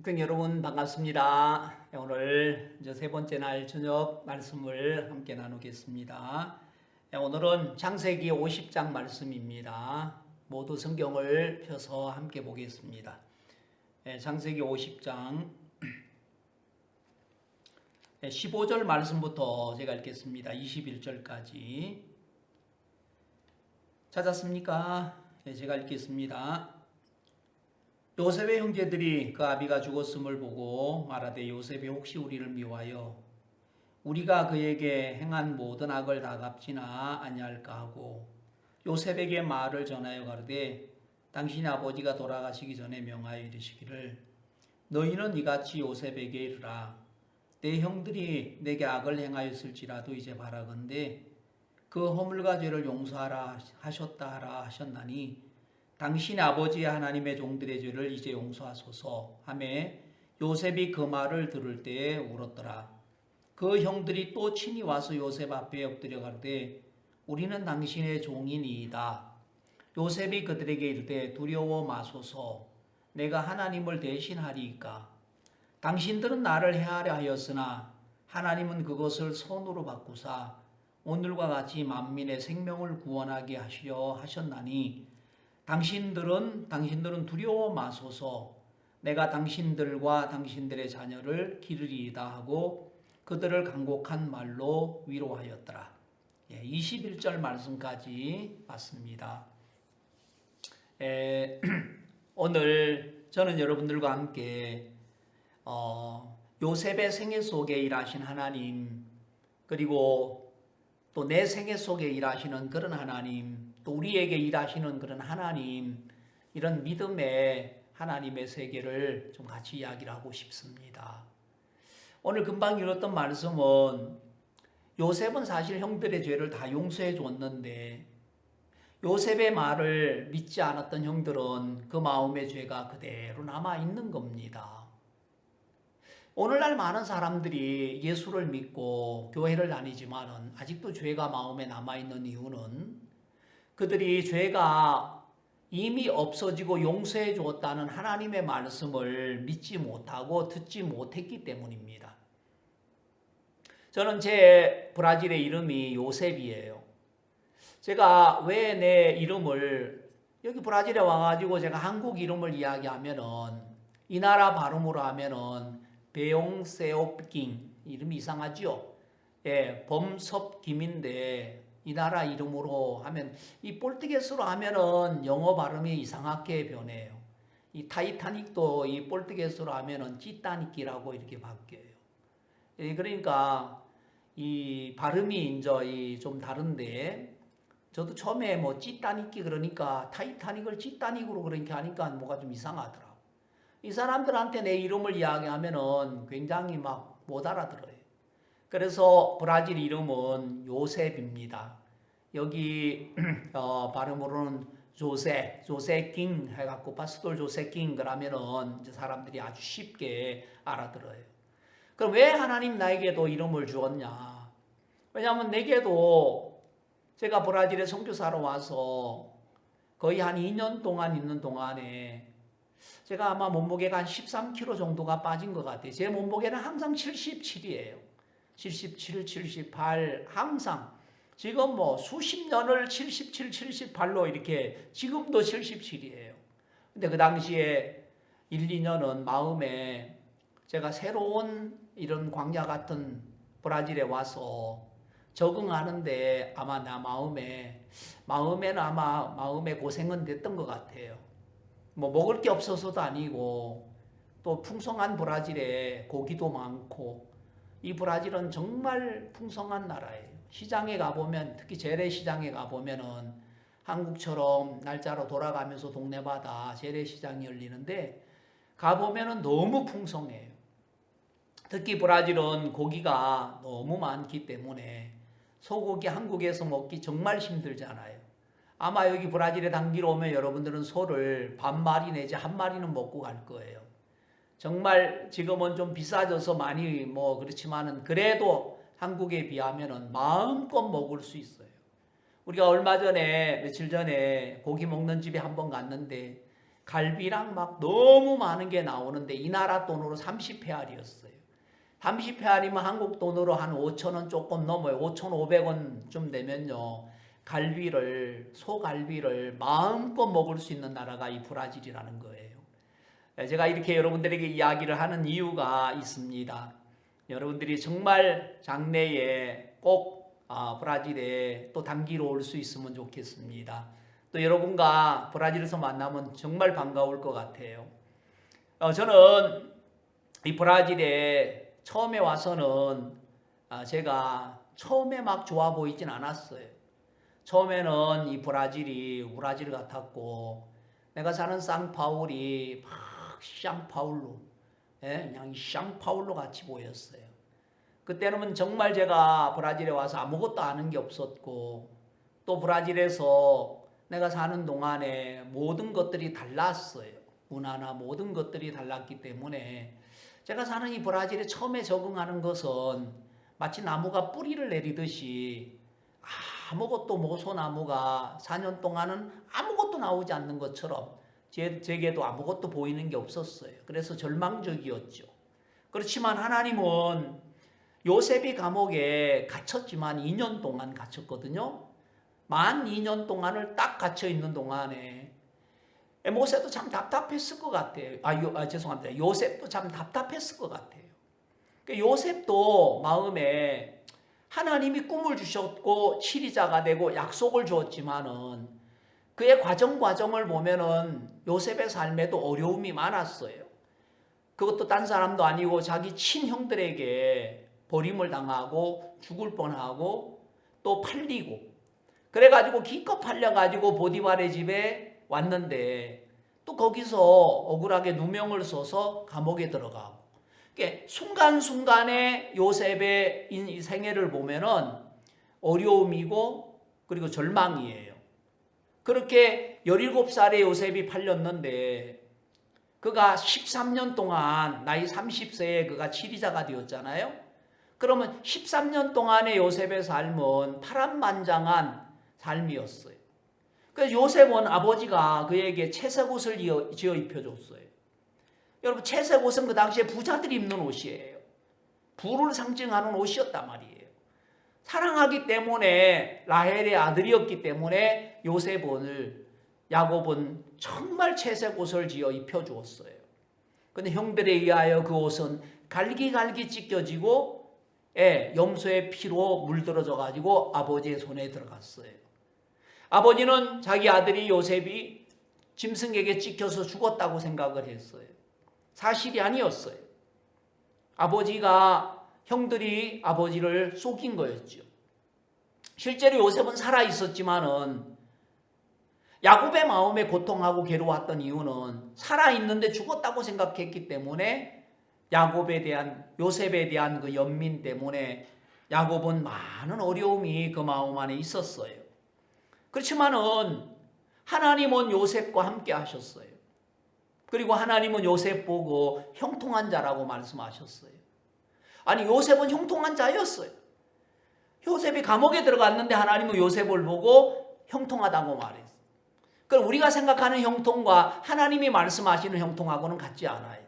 학생 여러분 반갑습니다. 오늘 이제 세 번째 날 저녁 말씀을 함께 나누겠습니다. 오늘은 창세기 50장 말씀입니다. 모두 성경을 펴서 함께 보겠습니다. 창세기 50장 15절 말씀부터 제가 읽겠습니다. 21절까지 찾았습니까? 제가 읽겠습니다. 요셉의 형제들이 그 아비가 죽었음을 보고 말하되 요셉이 혹시 우리를 미워하여 우리가 그에게 행한 모든 악을 다 갚지나 아니할까 하고 요셉에게 말을 전하여 가르되 당신의 아버지가 돌아가시기 전에 명하여 이르시기를 너희는 이같이 요셉에게 이르라 내 형들이 내게 악을 행하였을지라도 이제 바라건대 그 허물과 죄를 용서하라 하셨다 하라 하셨나니 당신의 아버지 하나님의 종들의 죄를 이제 용서하소서 하매 요셉이 그 말을 들을 때에 울었더라. 그 형들이 또 친히 와서 요셉 앞에 엎드려 가로되 우리는 당신의 종이니이다. 요셉이 그들에게 이르되 두려워 마소서 내가 하나님을 대신하리이까. 당신들은 나를 해하려 하였으나 하나님은 그것을 선으로 바꾸사 오늘과 같이 만민의 생명을 구원하게 하시려 하셨나니 당신들은 두려워 마소서 내가 당신들과 당신들의 자녀를 기르리이다 하고 그들을 간곡한 말로 위로하였더라. 21절 말씀까지 봤습니다. 오늘 저는 여러분들과 함께 요셉의 생애 속에 일하신 하나님, 그리고 또 내 생애 속에 일하시는 그런 하나님, 또 우리에게 일하시는 그런 하나님, 이런 믿음의 하나님의 세계를 좀 같이 이야기를 하고 싶습니다. 오늘 금방 읽었던 말씀은 요셉은 사실 형들의 죄를 다 용서해 줬는데 요셉의 말을 믿지 않았던 형들은 그 마음의 죄가 그대로 남아 있는 겁니다. 오늘날 많은 사람들이 예수를 믿고 교회를 다니지만 아직도 죄가 마음에 남아있는 이유는 그들이 죄가 이미 없어지고 용서해 주었다는 하나님의 말씀을 믿지 못하고 듣지 못했기 때문입니다. 저는 제 브라질의 이름이 요셉이에요. 제가 왜 내 이름을 여기 브라질에 와가지고 제가 한국 이름을 이야기하면은 이 나라 발음으로 하면은 베용세옵깅 이름이 이상하죠? 범섭김인데 이 나라 이름으로 하면 이 포르투게스로 하면은 영어 발음이 이상하게 변해요. 이 타이타닉도 이 포르투게스로 하면은 찌타닉이라고 이렇게 바뀌어요. 그러니까 이 발음이 이제 좀 다른데 저도 처음에 뭐 찌타닉이 그러니까 타이타닉을 찌타닉으로 그렇게 하니까 뭐가 좀 이상하더라고. 이 사람들한테 내 이름을 이야기하면은 굉장히 막 못 알아들어요. 그래서 브라질 이름은 요셉입니다. 여기 발음으로는 조세킹 해갖고 파스톨 조세킹 그러면은 이제 사람들이 아주 쉽게 알아들어요. 그럼 왜 하나님 나에게도 이름을 주었냐? 왜냐하면 내게도 제가 브라질에 선교사로 와서 거의 한 2년 동안 있는 동안에 제가 아마 몸무게가 한 13kg 정도가 빠진 것 같아요. 제 몸무게는 항상 77이에요. 77, 78 항상 지금 뭐 수십 년을 77, 78로 이렇게 지금도 77이에요. 근데 그 당시에 1, 2년은 마음에 제가 새로운 이런 광야 같은 브라질에 와서 적응하는데 아마 나 마음에는 아마 마음의 고생은 됐던 것 같아요. 뭐 먹을 게 없어서도 아니고 또 풍성한 브라질에 고기도 많고 이 브라질은 정말 풍성한 나라예요. 시장에 가보면 특히 재래시장에 가보면은 한국처럼 날짜로 돌아가면서 동네마다 재래시장이 열리는데 가보면은 너무 풍성해요. 특히 브라질은 고기가 너무 많기 때문에 소고기 한국에서 먹기 정말 힘들잖아요. 아마 여기 브라질에 단기로 오면 여러분들은 소를 반마리 내지 한 마리는 먹고 갈 거예요. 정말 지금은 좀 비싸져서 많이 뭐 그렇지만은 그래도 한국에 비하면은 마음껏 먹을 수 있어요. 우리가 얼마 전에 며칠 전에 고기 먹는 집에 한번 갔는데 갈비랑 막 너무 많은 게 나오는데 이 나라 돈으로 30페알이었어요. 30페알이면 한국 돈으로 한 5,000원 조금 넘어요. 5,500원쯤 되면요. 소갈비를 마음껏 먹을 수 있는 나라가 이 브라질이라는 거예요. 제가 이렇게 여러분들에게 이야기를 하는 이유가 있습니다. 여러분들이 정말 장래에 꼭 브라질에 또 단기로 올 수 있으면 좋겠습니다. 또 여러분과 브라질에서 만나면 정말 반가울 것 같아요. 저는 이 브라질에 처음에 와서는 제가 처음에 막 좋아 보이진 않았어요. 처음에는 이 브라질이 우라질 같았고 내가 사는 상파울이 막 샹파울루, 그냥 샹파울루 같이 보였어요. 그때는 정말 제가 브라질에 와서 아무것도 아는 게 없었고 또 브라질에서 내가 사는 동안에 모든 것들이 달랐어요. 문화나 모든 것들이 달랐기 때문에 제가 사는 이 브라질에 처음에 적응하는 것은 마치 나무가 뿌리를 내리듯이 아무것도 모소나무가 4년 동안은 아무것도 나오지 않는 것처럼 제게도 아무것도 보이는 게 없었어요. 그래서 절망적이었죠. 그렇지만 하나님은 요셉이 감옥에 갇혔지만 2년 동안 갇혔거든요. 만 2년 동안을 딱 갇혀 있는 동안에 모세도 참 답답했을 것 같아요. 죄송합니다. 요셉도 참 답답했을 것 같아요. 요셉도 마음에 하나님이 꿈을 주셨고 치리자가 되고 약속을 주었지만은 그의 과정을 보면은 요셉의 삶에도 어려움이 많았어요. 그것도 딴 사람도 아니고 자기 친형들에게 버림을 당하고 죽을 뻔하고 또 팔리고 그래가지고 기껏 팔려가지고 보디발의 집에 왔는데 또 거기서 억울하게 누명을 써서 감옥에 들어가고 그러니까 순간순간에 요셉의 이 생애를 보면은 어려움이고 그리고 절망이에요. 그렇게 17살에 요셉이 팔렸는데 그가 13년 동안 나이 30세에 그가 치리자가 되었잖아요. 그러면 13년 동안의 요셉의 삶은 파란만장한 삶이었어요. 그래서 요셉은 아버지가 그에게 채색 옷을 지어 입혀줬어요. 여러분 채색 옷은 그 당시에 부자들이 입는 옷이에요. 부를 상징하는 옷이었단 말이에요. 사랑하기 때문에 라헬의 아들이었기 때문에 야곱은 정말 채색 옷을 지어 입혀주었어요. 그런데 형들에 의하여 그 옷은 갈기갈기 찢겨지고 염소의 피로 물들어져 가지고 아버지의 손에 들어갔어요. 아버지는 자기 아들이 요셉이 짐승에게 찢겨서 죽었다고 생각을 했어요. 사실이 아니었어요. 형들이 아버지를 속인 거였죠. 실제로 요셉은 살아 있었지만은 야곱의 마음에 고통하고 괴로웠던 이유는 살아 있는데 죽었다고 생각했기 때문에 요셉에 대한 그 연민 때문에 야곱은 많은 어려움이 그 마음 안에 있었어요. 그렇지만은 하나님은 요셉과 함께 하셨어요. 그리고 하나님은 요셉 보고 형통한 자라고 말씀하셨어요. 아니 요셉은 형통한 자였어요. 요셉이 감옥에 들어갔는데 하나님은 요셉을 보고 형통하다고 말했어요. 그럼 우리가 생각하는 형통과 하나님이 말씀하시는 형통하고는 같지 않아요.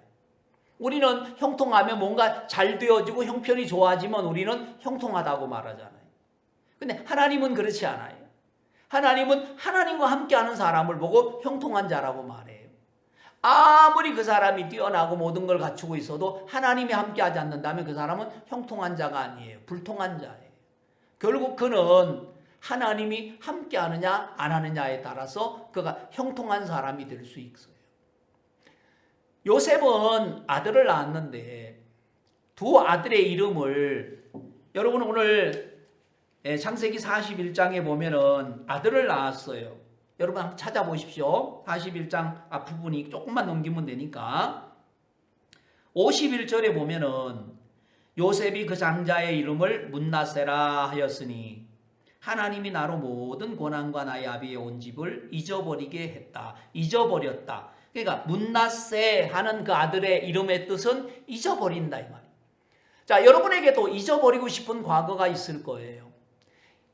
우리는 형통하면 뭔가 잘 되어지고 형편이 좋아지면 우리는 형통하다고 말하잖아요. 근데 하나님은 그렇지 않아요. 하나님은 하나님과 함께하는 사람을 보고 형통한 자라고 말해요. 아무리 그 사람이 뛰어나고 모든 걸 갖추고 있어도 하나님이 함께하지 않는다면 그 사람은 형통한 자가 아니에요. 불통한 자예요. 결국 그는 하나님이 함께하느냐 안 하느냐에 따라서 그가 형통한 사람이 될 수 있어요. 요셉은 아들을 낳았는데 두 아들의 이름을 여러분 오늘 창세기 41장에 보면은 아들을 낳았어요. 여러분 한번 찾아보십시오. 41장 앞부분이 조금만 넘기면 되니까 51절에 보면은 요셉이 그 장자의 이름을 문나세라 하였으니 하나님이 나로 모든 고난과 나의 아비의 온 집을 잊어버렸다. 그러니까 문나세 하는 그 아들의 이름의 뜻은 잊어버린다 이 말이에요. 자, 여러분에게도 잊어버리고 싶은 과거가 있을 거예요.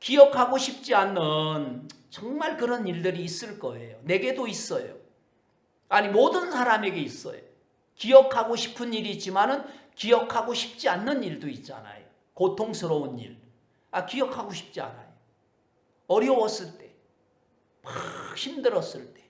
기억하고 싶지 않는 정말 그런 일들이 있을 거예요. 내게도 있어요. 아니 모든 사람에게 있어요. 기억하고 싶은 일이 있지만은 기억하고 싶지 않는 일도 있잖아요. 고통스러운 일. 기억하고 싶지 않아요. 어려웠을 때, 막 힘들었을 때,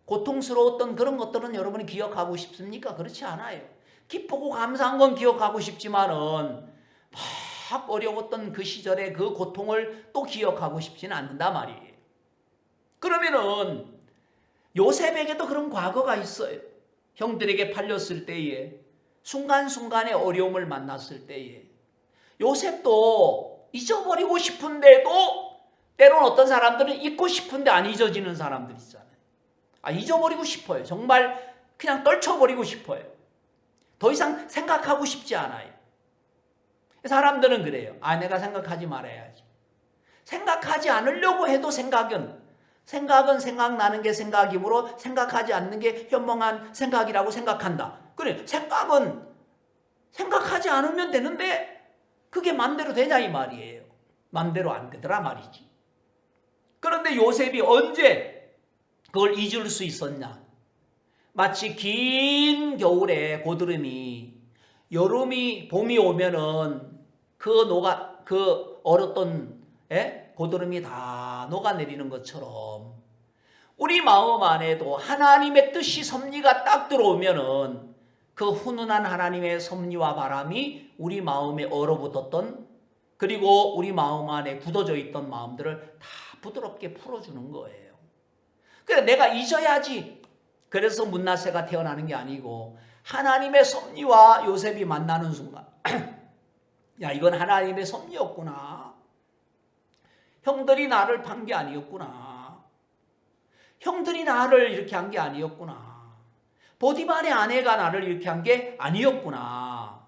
고통스러웠던 그런 것들은 여러분이 기억하고 싶습니까? 그렇지 않아요. 기쁘고 감사한 건 기억하고 싶지만은 막 어려웠던 그 시절의 그 고통을 또 기억하고 싶지는 않는단 말이에요. 그러면은 요셉에게도 그런 과거가 있어요. 형들에게 팔렸을 때에, 순간순간의 어려움을 만났을 때에 요셉도 잊어버리고 싶은데도 때로는 어떤 사람들은 잊고 싶은데 안 잊어지는 사람들 있잖아요. 잊어버리고 싶어요. 정말 그냥 떨쳐버리고 싶어요. 더 이상 생각하고 싶지 않아요. 사람들은 그래요. 내가 생각하지 말아야지. 생각하지 않으려고 해도 생각은 생각나는 게 생각이므로 생각하지 않는 게 현명한 생각이라고 생각한다. 그래, 생각은 생각하지 않으면 되는데 그게 맘대로 되냐 이 말이에요. 맘대로 안 되더라 말이지. 그런데 요셉이 언제 그걸 잊을 수 있었냐? 마치 긴 겨울에 고드름이 봄이 오면은 그 얼었던 고드름이 다 녹아내리는 것처럼 우리 마음 안에도 하나님의 뜻이 섭리가 딱 들어오면은 그 훈훈한 하나님의 섭리와 바람이 우리 마음에 얼어붙었던, 그리고 우리 마음 안에 굳어져 있던 마음들을 다 부드럽게 풀어주는 거예요. 그래서 내가 잊어야지. 그래서 문나세가 태어나는 게 아니고 하나님의 섭리와 요셉이 만나는 순간 야, 이건 하나님의 섭리였구나. 형들이 나를 판 게 아니었구나. 형들이 나를 이렇게 한 게 아니었구나. 보디발의 아내가 나를 이렇게 한 게 아니었구나.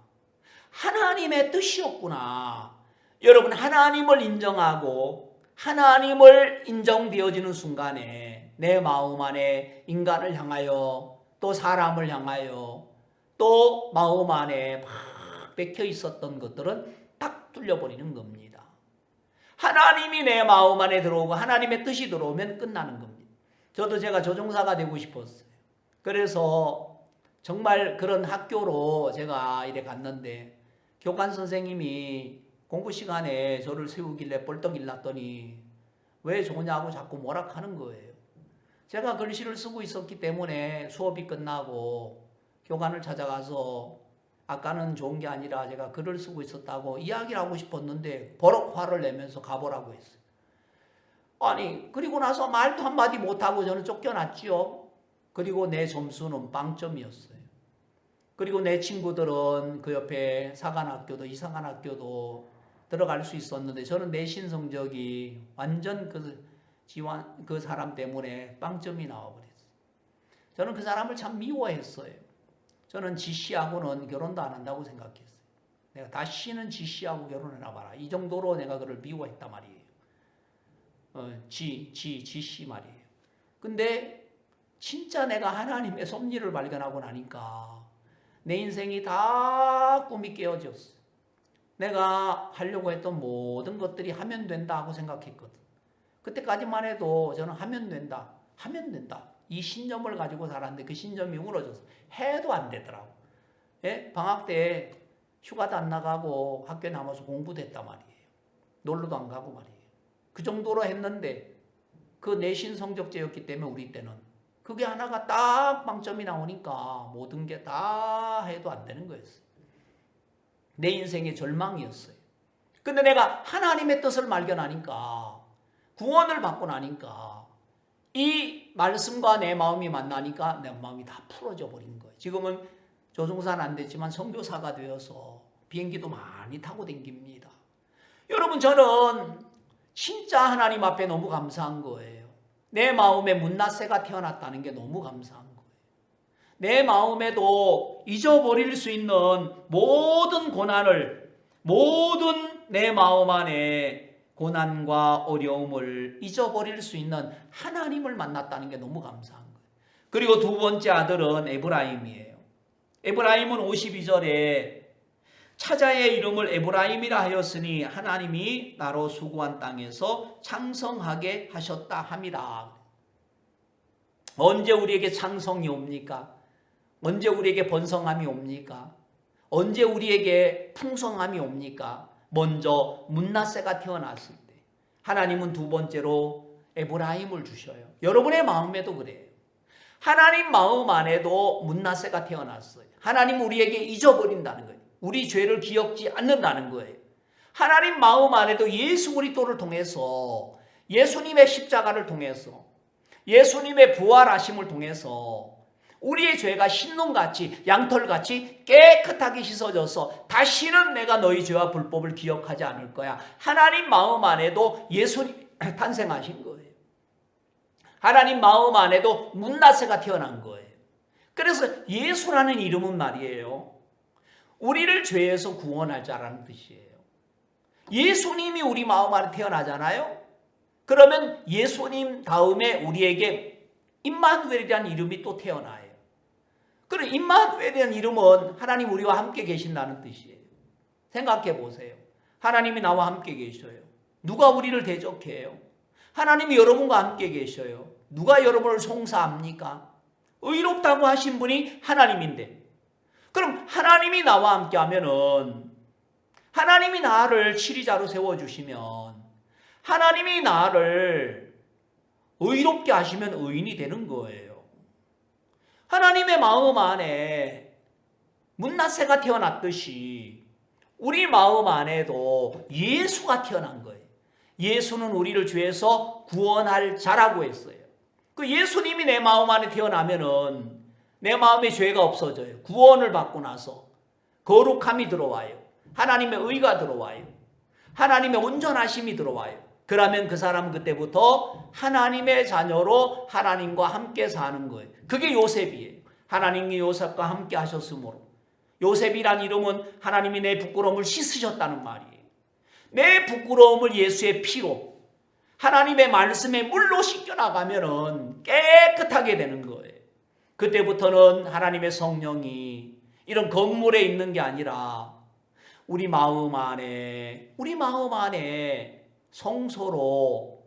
하나님의 뜻이었구나. 여러분, 하나님을 인정하고 하나님을 인정되어지는 순간에 내 마음 안에 인간을 향하여 또 사람을 향하여 또 마음 안에 막 bek혀 있었던 것들은 딱 뚫려버리는 겁니다. 하나님이 내 마음 안에 들어오고 하나님의 뜻이 들어오면 끝나는 겁니다. 저도 제가 조종사가 되고 싶었어요. 그래서 정말 그런 학교로 제가 이래 갔는데 교관 선생님이 공부 시간에 저를 세우길래 벌떡 일났더니 왜 좋냐고 자꾸 뭐락하는 거예요. 제가 글씨를 쓰고 있었기 때문에 수업이 끝나고 교관을 찾아가서 아까는 좋은 게 아니라 제가 글을 쓰고 있었다고 이야기를 하고 싶었는데 버럭 화를 내면서 가보라고 했어요. 그리고 나서 말도 한마디 못하고 저는 쫓겨났지요. 그리고 내 점수는 빵점이었어요. 그리고 내 친구들은 그 옆에 사관학교도 이사관학교도 들어갈 수 있었는데 저는 내신 성적이 완전 그 사람 때문에 빵점이 나와버렸어요. 저는 그 사람을 참 미워했어요. 저는 지씨하고는 결혼도 안 한다고 생각했어요. 내가 다시는 지씨하고 결혼해라 봐라. 이 정도로 내가 그를 미워했단 말이에요. 지씨 말이에요. 근데 진짜 내가 하나님의 섭리를 발견하고 나니까 내 인생이 다 꿈이 깨어졌어. 내가 하려고 했던 모든 것들이 하면 된다고 생각했거든. 그때까지만 해도 저는 하면 된다. 이 신념을 가지고 살았는데 그 신념이 무너졌어. 해도 안 되더라고. 방학 때 휴가도 안 나가고 학교에 남아서 공부도 했단 말이에요. 놀러도 안 가고 말이에요. 그 정도로 했는데 그 내신 성적제였기 때문에 우리 때는 그게 하나가 딱 빵점이 나오니까 모든 게 다 해도 안 되는 거였어요. 내 인생의 절망이었어요. 근데 내가 하나님의 뜻을 발견하니까, 구원을 받고 나니까, 이 말씀과 내 마음이 만나니까 내 마음이 다 풀어져 버린 거예요. 지금은 조종사는 안 됐지만 선교사가 되어서 비행기도 많이 타고 다닙니다. 여러분, 저는 진짜 하나님 앞에 너무 감사한 거예요. 내 마음에 문나세가 태어났다는 게 너무 감사한 거예요. 내 마음에도 잊어버릴 수 있는 모든 고난을, 모든 내 마음 안에 고난과 어려움을 잊어버릴 수 있는 하나님을 만났다는 게 너무 감사한 거예요. 그리고 두 번째 아들은 에브라임이에요. 에브라임은 52절에 차자의 이름을 에브라임이라 하였으니 하나님이 나로 수고한 땅에서 창성하게 하셨다 함이라. 언제 우리에게 창성이 옵니까? 언제 우리에게 번성함이 옵니까? 언제 우리에게 풍성함이 옵니까? 먼저 문나세가 태어났을 때. 하나님은 두 번째로 에브라임을 주셔요. 여러분의 마음에도 그래요. 하나님 마음 안에도 문나세가 태어났어요. 하나님 우리에게 잊어버린다는 거예요. 우리 죄를 기억지 않는다는 거예요. 하나님 마음 안에도 예수 그리스도를 통해서, 예수님의 십자가를 통해서, 예수님의 부활하심을 통해서 우리의 죄가 흰눈같이 양털같이 깨끗하게 씻어져서 다시는 내가 너희 죄와 불법을 기억하지 않을 거야. 하나님 마음 안에도 예수님 탄생하신 거예요. 하나님 마음 안에도 문나세가 태어난 거예요. 그래서 예수라는 이름은 말이에요, 우리를 죄에서 구원할 자라는 뜻이에요. 예수님이 우리 마음 안에 태어나잖아요. 그러면 예수님 다음에 우리에게 임마누엘이라는 이름이 또 태어나요. 그럼 임마누엘이라는 이름은 하나님 우리와 함께 계신다는 뜻이에요. 생각해 보세요. 하나님이 나와 함께 계셔요. 누가 우리를 대적해요? 하나님이 여러분과 함께 계셔요. 누가 여러분을 송사합니까? 의롭다고 하신 분이 하나님인데, 그럼 하나님이 나와 함께 하면은, 하나님이 나를 치리자로 세워주시면, 하나님이 나를 의롭게 하시면 의인이 되는 거예요. 하나님의 마음 안에 문나세가 태어났듯이 우리 마음 안에도 예수가 태어난 거예요. 예수는 우리를 죄에서 구원할 자라고 했어요. 그 예수님이 내 마음 안에 태어나면은 내 마음에 죄가 없어져요. 구원을 받고 나서 거룩함이 들어와요. 하나님의 의가 들어와요. 하나님의 온전하심이 들어와요. 그러면 그 사람은 그때부터 하나님의 자녀로 하나님과 함께 사는 거예요. 그게 요셉이에요. 하나님이 요셉과 함께 하셨으므로. 요셉이란 이름은 하나님이 내 부끄러움을 씻으셨다는 말이에요. 내 부끄러움을 예수의 피로, 하나님의 말씀의 물로 씻겨나가면 깨끗하게 되는 거예요. 그때부터는 하나님의 성령이 이런 건물에 있는 게 아니라 우리 마음 안에 성소로,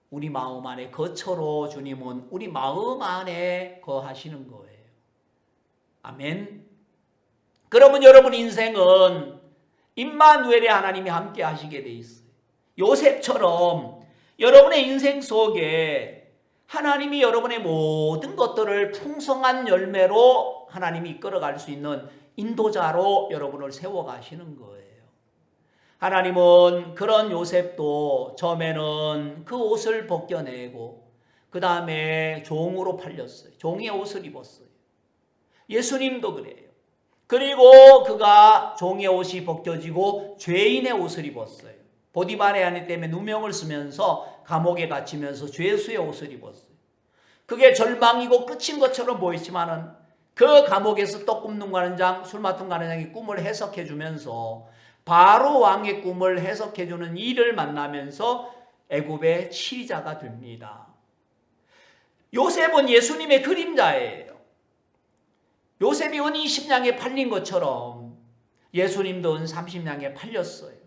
우리 마음 안에 거처로 주님은 우리 마음 안에 거하시는 거예요. 아멘. 그러면 여러분 인생은 임마누엘의 하나님이 함께 하시게 돼 있어요. 요셉처럼 여러분의 인생 속에 하나님이 여러분의 모든 것들을 풍성한 열매로 하나님이 이끌어갈 수 있는 인도자로 여러분을 세워가시는 거예요. 하나님은 그런 요셉도 처음에는 그 옷을 벗겨내고 그 다음에 종으로 팔렸어요. 종의 옷을 입었어요. 예수님도 그래요. 그리고 그가 종의 옷이 벗겨지고 죄인의 옷을 입었어요. 보디발의 아내 때문에 누명을 쓰면서 감옥에 갇히면서 죄수의 옷을 입었어요. 그게 절망이고 끝인 것처럼 보이지만은 그 감옥에서 떡 굽는 관원장, 술 맡은 관원장이 꿈을 해석해 주면서 바로 왕의 꿈을 해석해 주는 이를 만나면서 애굽의 치리자가 됩니다. 요셉은 예수님의 그림자예요. 요셉이 은 20냥에 팔린 것처럼 예수님도 은 30냥에 팔렸어요.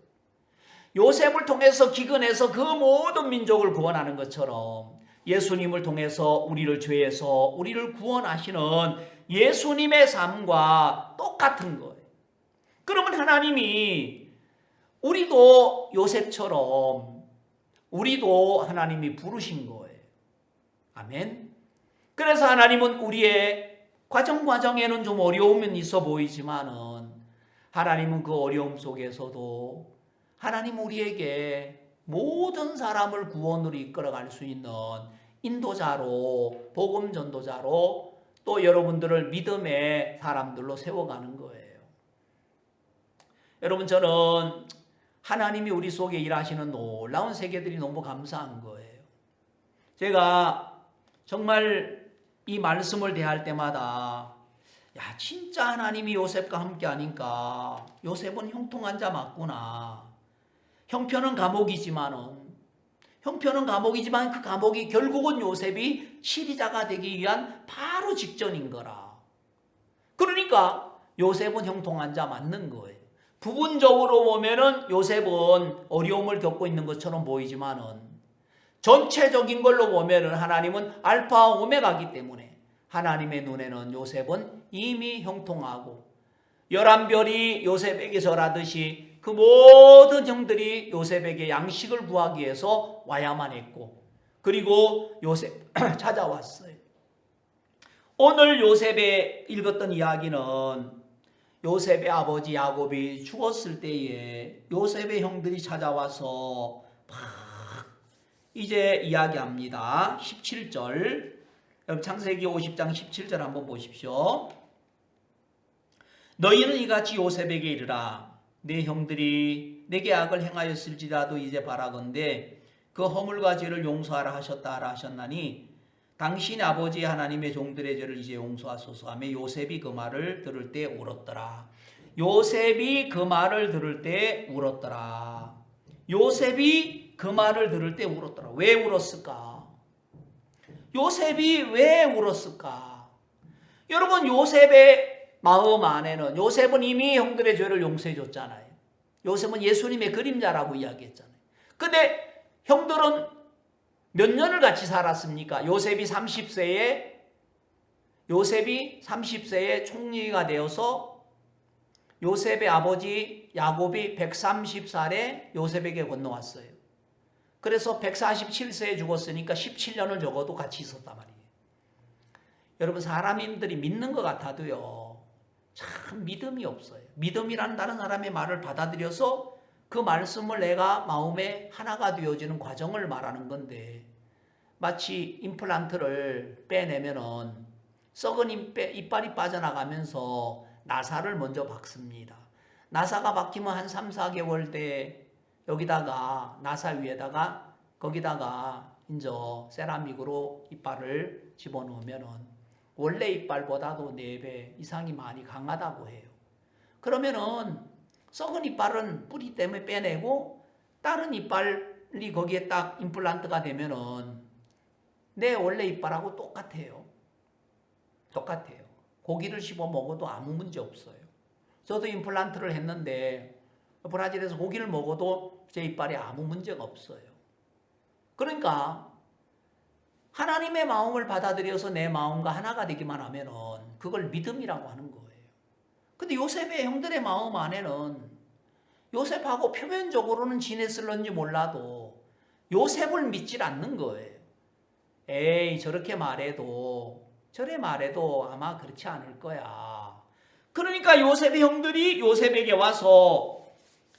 요셉을 통해서 기근해서 그 모든 민족을 구원하는 것처럼 예수님을 통해서 우리를 죄에서 우리를 구원하시는 예수님의 삶과 똑같은 거예요. 그러면 하나님이 우리도 요셉처럼 우리도 하나님이 부르신 거예요. 아멘. 그래서 하나님은 우리의 과정에는 좀 어려움은 있어 보이지만은 하나님은 그 어려움 속에서도 하나님 우리에게 모든 사람을 구원으로 이끌어갈 수 있는 인도자로, 복음 전도자로 또 여러분들을 믿음의 사람들로 세워가는 거예요. 여러분, 저는 하나님이 우리 속에 일하시는 놀라운 세계들이 너무 감사한 거예요. 제가 정말 이 말씀을 대할 때마다 야, 진짜 하나님이 요셉과 함께 하니까 요셉은 형통한 자 맞구나. 형편은 감옥이지만 그 감옥이 결국은 요셉이 치리자가 되기 위한 바로 직전인 거라. 그러니까 요셉은 형통한 자 맞는 거예요. 부분적으로 보면은 요셉은 어려움을 겪고 있는 것처럼 보이지만은 전체적인 걸로 보면은 하나님은 알파와 오메가이기 때문에 하나님의 눈에는 요셉은 이미 형통하고 11별이 요셉에게 절하듯이 그 모든 형들이 요셉에게 양식을 구하기 위해서 와야만 했고, 그리고 요셉 찾아왔어요. 오늘 요셉의 읽었던 이야기는 요셉의 아버지 야곱이 죽었을 때에 요셉의 형들이 찾아와서 막 이제 이야기합니다. 17절, 창세기 50장 17절 한번 보십시오. 너희는 이같이 요셉에게 이르라. 내 형들이 내게 악을 행하였을지라도 이제 바라건대 그 허물과 죄를 용서하라 하셨다 하라 하셨나니 당신의 아버지 하나님의 종들의 죄를 이제 용서하소서 하며 요셉이 그 말을 들을 때 울었더라. 요셉이 그 말을 들을 때 울었더라. 요셉이 그 말을 들을 때 울었더라. 왜 울었을까? 요셉이 왜 울었을까? 여러분, 요셉의 마음 안에는, 요셉은 이미 형들의 죄를 용서해 줬잖아요. 요셉은 예수님의 그림자라고 이야기했잖아요. 근데 형들은 몇 년을 같이 살았습니까? 요셉이 30세에 총리가 되어서 요셉의 아버지 야곱이 130살에 요셉에게 건너왔어요. 그래서 147세에 죽었으니까 17년을 적어도 같이 있었단 말이에요. 여러분, 사람들이 믿는 것 같아도요, 참 믿음이 없어요. 믿음이란 다른 사람의 말을 받아들여서 그 말씀을 내가 마음에 하나가 되어지는 과정을 말하는 건데, 마치 임플란트를 빼내면은 썩은 이빨이 빠져나가면서 나사를 먼저 박습니다. 나사가 박히면 한 3, 4개월 돼 여기다가 나사 위에다가 거기다가 이제 세라믹으로 이빨을 집어넣으면은 원래 이빨보다도 4배 이상이 많이 강하다고 해요. 그러면은 썩은 이빨은 뿌리 때문에 빼내고 다른 이빨이 거기에 딱 임플란트가 되면은 내 원래 이빨하고 똑같아요. 똑같아요. 고기를 씹어 먹어도 아무 문제 없어요. 저도 임플란트를 했는데 브라질에서 고기를 먹어도 제 이빨에 아무 문제가 없어요. 그러니까 하나님의 마음을 받아들여서 내 마음과 하나가 되기만 하면은 그걸 믿음이라고 하는 거예요. 근데 요셉의 형들의 마음 안에는 요셉하고 표면적으로는 지냈을런지 몰라도 요셉을 믿질 않는 거예요. 에이, 저렇게 말해도 저래 말해도 아마 그렇지 않을 거야. 그러니까 요셉의 형들이 요셉에게 와서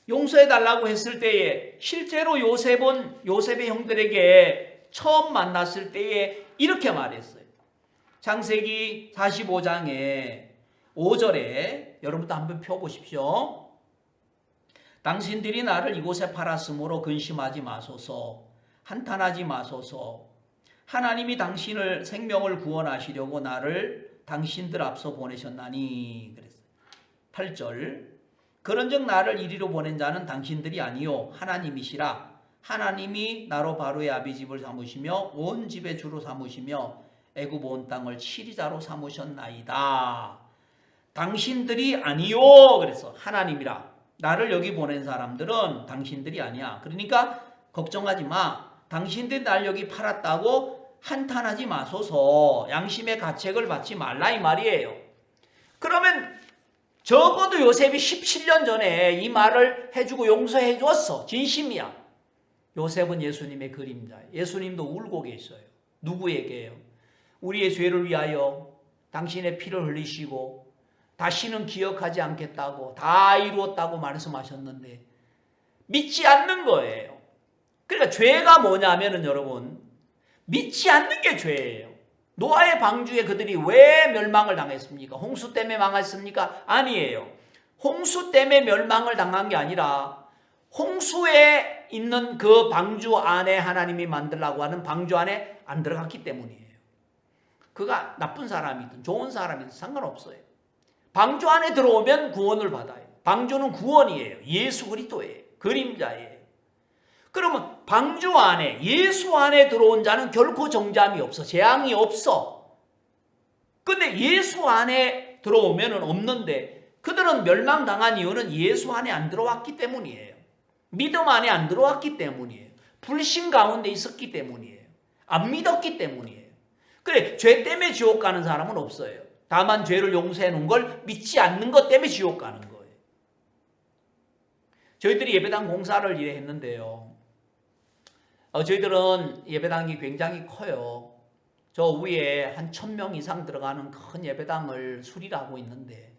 용서해달라고 했을 때에 실제로 요셉은 요셉의 형들에게 처음 만났을 때에 이렇게 말했어요. 창세기 45장에 5절에 여러분도 한번 펴보십시오. 당신들이 나를 이곳에 팔았으므로 근심하지 마소서, 한탄하지 마소서. 하나님이 당신을 생명을 구원하시려고 나를 당신들 앞서 보내셨나니 그랬어요. 8절, 그런즉 나를 이리로 보낸 자는 당신들이 아니요 하나님이시라. 하나님이 나로 바로의 아비집을 삼으시며 온 집의 주로 삼으시며 애굽 온 땅을 치리자로 삼으셨나이다. 당신들이 아니요 그래서 하나님이라. 나를 여기 보낸 사람들은 당신들이 아니야. 그러니까 걱정하지 마. 당신들이 날 여기 팔았다고 한탄하지 마소서. 양심의 가책을 받지 말라 이 말이에요. 그러면 적어도 요셉이 17년 전에 이 말을 해주고 용서해 줬어. 진심이야. 요셉은 예수님의 그림자예요. 예수님도 울고 계셔요. 누구에게요? 우리의 죄를 위하여 당신의 피를 흘리시고 다시는 기억하지 않겠다고 다 이루었다고 말씀하셨는데 믿지 않는 거예요. 그러니까 죄가 뭐냐면은 여러분, 믿지 않는 게 죄예요. 노아의 방주에 그들이 왜 멸망을 당했습니까? 홍수 때문에 망했습니까? 아니에요. 홍수 때문에 멸망을 당한 게 아니라 홍수에 있는 그 방주 안에 하나님이 만들라고 하는 방주 안에 안 들어갔기 때문이에요. 그가 나쁜 사람이든 좋은 사람이든 상관없어요. 방주 안에 들어오면 구원을 받아요. 방주는 구원이에요. 예수 그리스도예요. 그림자예요. 그러면 방주 안에 예수 안에 들어온 자는 결코 정죄함이 없어. 재앙이 없어. 근데 예수 안에 들어오면은 없는데 그들은 멸망당한 이유는 예수 안에 안 들어왔기 때문이에요. 믿음 안에 안 들어왔기 때문이에요. 불신 가운데 있었기 때문이에요. 안 믿었기 때문이에요. 그래, 죄 때문에 지옥 가는 사람은 없어요. 다만 죄를 용서해 놓은 걸 믿지 않는 것 때문에 지옥 가는 거예요. 저희들이 예배당 공사를 이래 했는데요. 저희들은 예배당이 굉장히 커요. 저 위에 한 1000명 이상 들어가는 큰 예배당을 수리를 하고 있는데,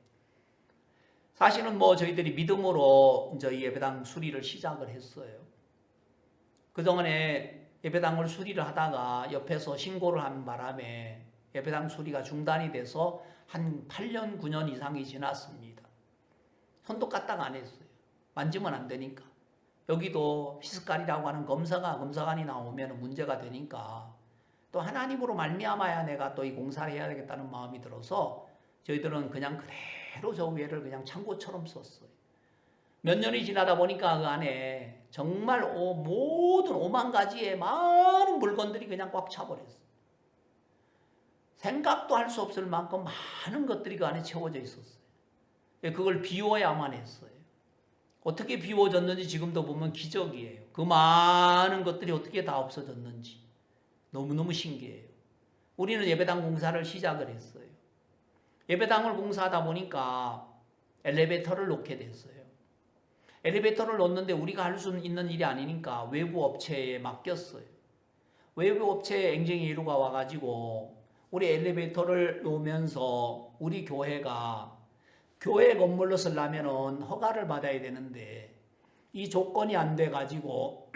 사실은 뭐 저희들이 믿음으로 이제 이 예배당 수리를 시작을 했어요. 그동안에 예배당을 수리를 하다가 옆에서 신고를 한 바람에 예배당 수리가 중단이 돼서 한 8년, 9년 이상이 지났습니다. 손도 까딱 안 했어요. 만지면 안 되니까. 여기도 피스칼이라고 하는 검사관이 나오면 문제가 되니까 또 하나님으로 말미암아야 내가 또 이 공사를 해야 되겠다는 마음이 들어서 저희들은 그냥 그대로 저 위에를 그냥 창고처럼 썼어요. 몇 년이 지나다 보니까 그 안에 정말 모든 5만 가지의 많은 물건들이 그냥 꽉 차버렸어요. 생각도 할 수 없을 만큼 많은 것들이 그 안에 채워져 있었어요. 그걸 비워야만 했어요. 어떻게 비워졌는지 지금도 보면 기적이에요. 그 많은 것들이 어떻게 다 없어졌는지 너무너무 신기해요. 우리는 예배당 공사를 시작을 했어요. 예배당을 공사하다 보니까 엘리베이터를 놓게 됐어요. 엘리베이터를 놓는데 우리가 할 수 있는 일이 아니니까 외부 업체에 맡겼어요. 외부 업체에 앵쟁이 이루가 와가지고 우리 엘리베이터를 놓으면서 우리 교회가 교회 건물로 쓰려면 허가를 받아야 되는데 이 조건이 안 돼가지고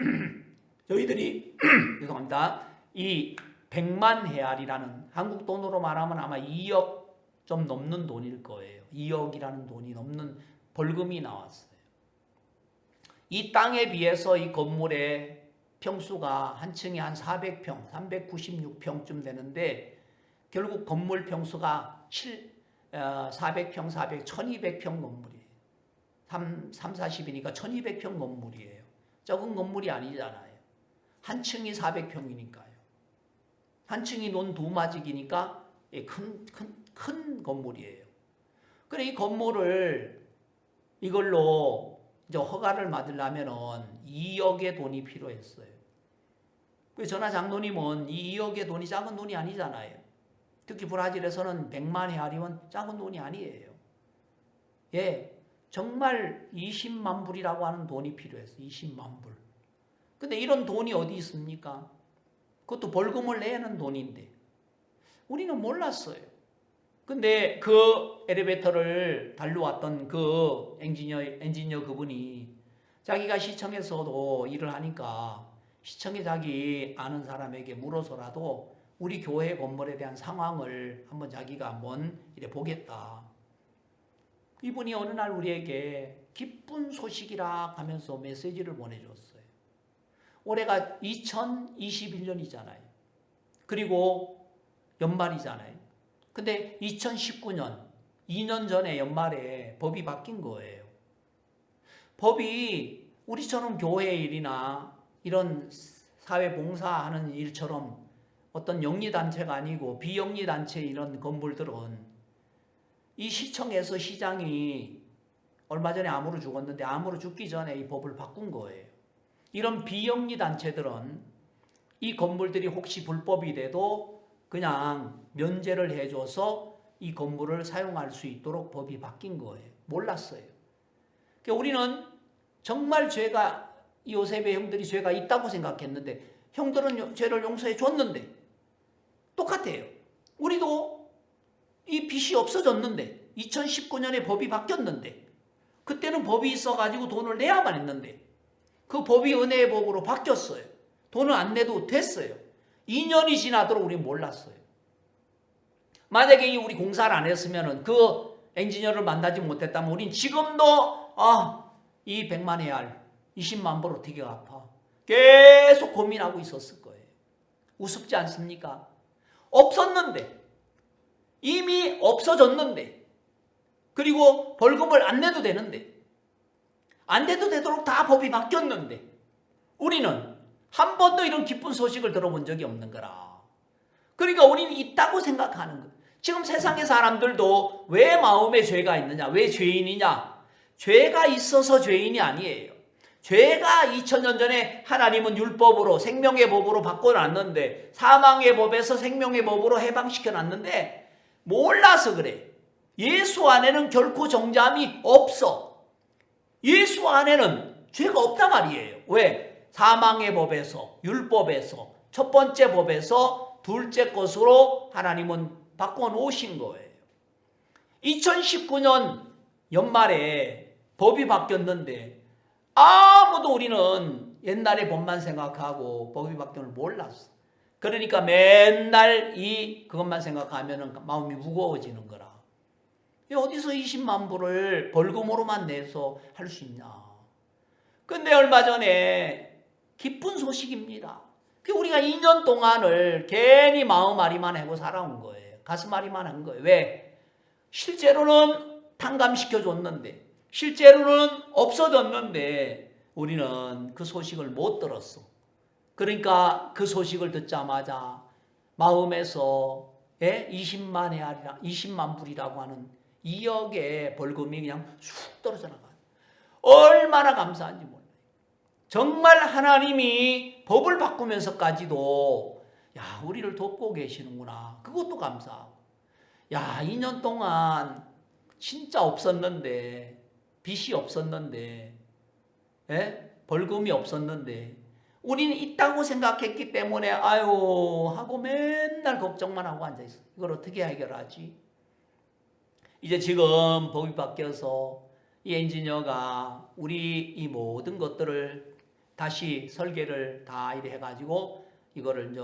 저희들이 죄송합니다. 이 100만 헤알이라는 한국 돈으로 말하면 아마 2억 좀 넘는 돈일 거예요. 2억이라는 돈이 넘는 벌금이 나왔어요. 이 땅에 비해서 이 건물의 평수가 한 층에 한 400평, 396평쯤 되는데 결국 건물 평수가 400평, 1200평 건물이에요. 40이니까 1200평 건물이에요. 적은 건물이 아니잖아요. 한 층이 400평이니까요. 한 층이 논 두마직이니까 큰 건물이에요. 그래 이 건물을 이걸로 이제 허가를 받으려면 2억의 돈이 필요했어요. 그 전하 장로님은 이 2억의 돈이 작은 돈이 아니잖아요. 특히 브라질에서는 100만 헤알이면 작은 돈이 아니에요. 예, 정말 20만 불이라고 하는 돈이 필요했어요. 20만 불. 근데 이런 돈이 어디 있습니까? 그것도 벌금을 내는 돈인데 우리는 몰랐어요. 근데 그 엘리베이터를 달려왔던 그 엔지니어 그분이 자기가 시청에서도 일을 하니까 시청에 자기 아는 사람에게 물어서라도 우리 교회 건물에 대한 상황을 한번 자기가 한번 이래 보겠다. 이분이 어느 날 우리에게 기쁜 소식이라 하면서 메시지를 보내줬어요. 올해가 2021년이잖아요. 그리고 연말이잖아요. 근데 2019년, 2년 전에 연말에 법이 바뀐 거예요. 법이 우리처럼 교회 일이나 이런 사회 봉사하는 일처럼 어떤 영리단체가 아니고 비영리단체 이런 건물들은 이 시청에서 시장이 얼마 전에 암으로 죽었는데 암으로 죽기 전에 이 법을 바꾼 거예요. 이런 비영리단체들은 이 건물들이 혹시 불법이 돼도 그냥 면제를 해줘서 이 건물을 사용할 수 있도록 법이 바뀐 거예요. 몰랐어요. 그러니까 우리는 정말 죄가 요셉의 형들이 죄가 있다고 생각했는데 형들은 죄를 용서해 줬는데 똑같아요. 우리도 이 빚이 없어졌는데 2019년에 법이 바뀌었는데 그때는 법이 있어가지고 돈을 내야만 했는데 그 법이 은혜의 법으로 바뀌었어요. 돈을 안 내도 됐어요. 2년이 지나도록 우리는 몰랐어요. 만약에 우리 공사를 안 했으면 그 엔지니어를 만나지 못했다면 우린 지금도 이 100만 헤알 20만 불 어떻게 갚아? 계속 고민하고 있었을 거예요. 우습지 않습니까? 없었는데 이미 없어졌는데 그리고 벌금을 안 내도 되는데 안 내도 되도록 다 법이 바뀌었는데 우리는 한 번도 이런 기쁜 소식을 들어본 적이 없는 거라. 그러니까 우리는 있다고 생각하는 거예요. 지금 세상의 사람들도 왜 마음에 죄가 있느냐? 왜 죄인이냐? 죄가 있어서 죄인이 아니에요. 죄가 2000년 전에 하나님은 율법으로 생명의 법으로 바꿔놨는데, 사망의 법에서 생명의 법으로 해방시켜놨는데 몰라서 그래. 예수 안에는 결코 정죄함이 없어. 예수 안에는 죄가 없단 말이에요. 왜? 사망의 법에서, 율법에서, 첫 번째 법에서 둘째 것으로 하나님은 바꿔놓으신 거예요. 2019년 연말에 법이 바뀌었는데 아무도 우리는 옛날의 법만 생각하고 법이 바뀐 걸 몰랐어. 그러니까 맨날 그것만 생각하면 마음이 무거워지는 거라. 어디서 20만 불을 벌금으로만 내서 할 수 있냐. 근데 얼마 전에 기쁜 소식입니다. 우리가 2년 동안을 괜히 마음 아리만 하고 살아온 거예요. 가슴 아리만 한 거예요. 왜? 실제로는 탕감시켜줬는데, 실제로는 없어졌는데 우리는 그 소식을 못 들었어. 그러니까 그 소식을 듣자마자 마음에서 20만 불이라고 하는 2억의 벌금이 그냥 쑥 떨어져 나가요. 얼마나 감사한지 몰라요. 정말 하나님이 법을 바꾸면서까지도 우리를 돕고 계시는구나. 그것도 감사하고. 2년 동안 진짜 없었는데, 빚이 없었는데, 벌금이 없었는데 우리는 있다고 생각했기 때문에 하고 맨날 걱정만 하고 앉아있어. 이걸 어떻게 해결하지? 이제 지금 법이 바뀌어서 이 엔지니어가 우리 이 모든 것들을 다시 설계를 다 이래 해가지고 이거를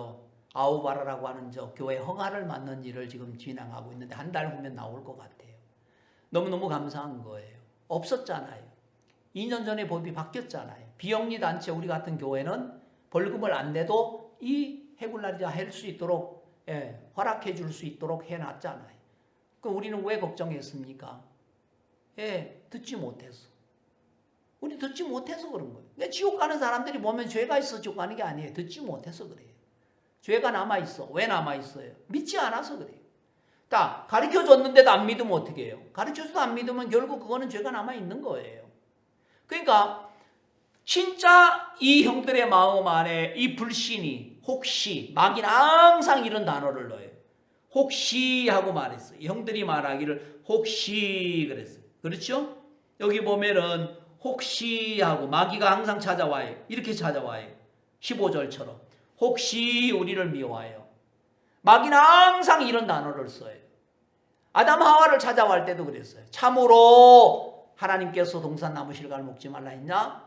아우바라라고 하는 교회 허가를 맡는 일을 지금 진행하고 있는데 한 달 후면 나올 것 같아요. 너무너무 감사한 거예요. 없었잖아요. 2년 전에 법이 바뀌었잖아요. 비영리 단체 우리 같은 교회는 벌금을 안 내도 이 해굴라리자 할 수 있도록 허락해 줄 수 있도록 해놨잖아요. 그럼 우리는 왜 걱정했습니까? 듣지 못해서. 우리 듣지 못해서 그런 거예요. 지옥 가는 사람들이 보면 죄가 있어 지옥 가는 게 아니에요. 듣지 못해서 그래요. 죄가 남아있어. 왜 남아있어요? 믿지 않아서 그래요. 가르쳐줬는데도 안 믿으면 어떻게 해요? 가르쳐줘도 안 믿으면 결국 그거는 죄가 남아있는 거예요. 그러니까 진짜 이 형들의 마음 안에 이 불신이, 혹시, 마귀는 항상 이런 단어를 넣어요. 혹시 하고 말했어요. 형들이 말하기를 혹시 그랬어요. 그렇죠? 여기 보면은 혹시 하고 마귀가 항상 찾아와요. 이렇게 찾아와요. 15절처럼. 혹시 우리를 미워하여. 마귀는 항상 이런 단어를 써요. 아담 하와를 찾아갈 때도 그랬어요. 참으로 하나님께서 동산나무 실과를 먹지 말라 했냐?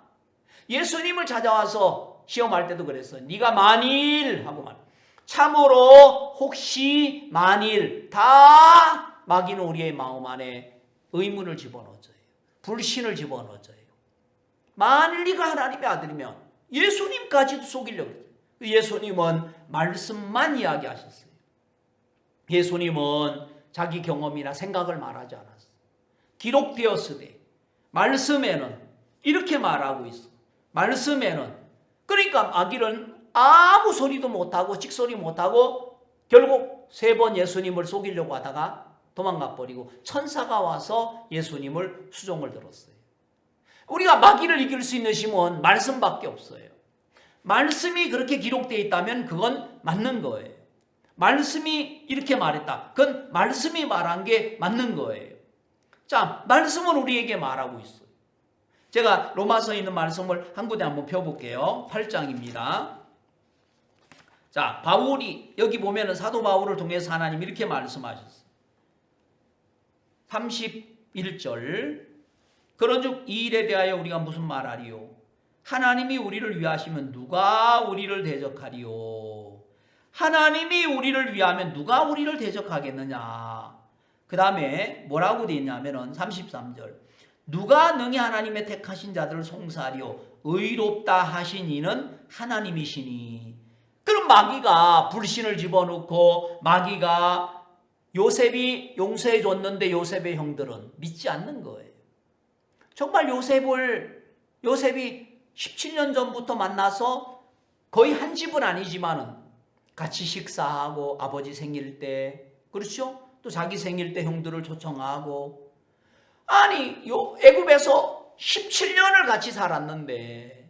예수님을 찾아와서 시험할 때도 그랬어요. 네가 만일 하고 말. 참으로 혹시 만일 다 마귀는 우리의 마음 안에 의문을 집어넣어줘요. 불신을 집어넣어줘요. 만일 네가 하나님의 아들이면 예수님까지도 속이려고 그랬어요. 예수님은 말씀만 이야기하셨어요. 예수님은 자기 경험이나 생각을 말하지 않았어요. 기록되었으되 말씀에는 이렇게 말하고 있어. 말씀에는. 그러니까 마귀는 아무 소리도 못하고 직소리 못하고 결국 3번 예수님을 속이려고 하다가 도망가 버리고 천사가 와서 예수님을 수종을 들었어요. 우리가 마귀를 이길 수 있는 힘은 말씀밖에 없어요. 말씀이 그렇게 기록되어 있다면 그건 맞는 거예요. 말씀이 이렇게 말했다. 그건 말씀이 말한 게 맞는 거예요. 자, 말씀은 우리에게 말하고 있어요. 제가 로마서에 있는 말씀을 한 군데 한번 펴볼게요. 8장입니다. 자, 바울이 여기 보면은 사도 바울을 통해서 하나님 이렇게 말씀하셨어요. 31절. 그런즉 이 일에 대하여 우리가 무슨 말하리요? 하나님이 우리를 위하시면 누가 우리를 대적하리요? 하나님이 우리를 위하면 누가 우리를 대적하겠느냐? 그 다음에 뭐라고 되어 있냐면은 33절. 누가 능히 하나님의 택하신 자들을 송사하리요? 의롭다 하신 이는 하나님이시니. 그럼 마귀가 불신을 집어넣고 마귀가 요셉이 용서해 줬는데 요셉의 형들은 믿지 않는 거예요. 정말 요셉이 17년 전부터 만나서 거의 한 집은 아니지만은 같이 식사하고 아버지 생일 때, 그렇죠? 또 자기 생일 때 형들을 초청하고, 아니 애굽에서 17년을 같이 살았는데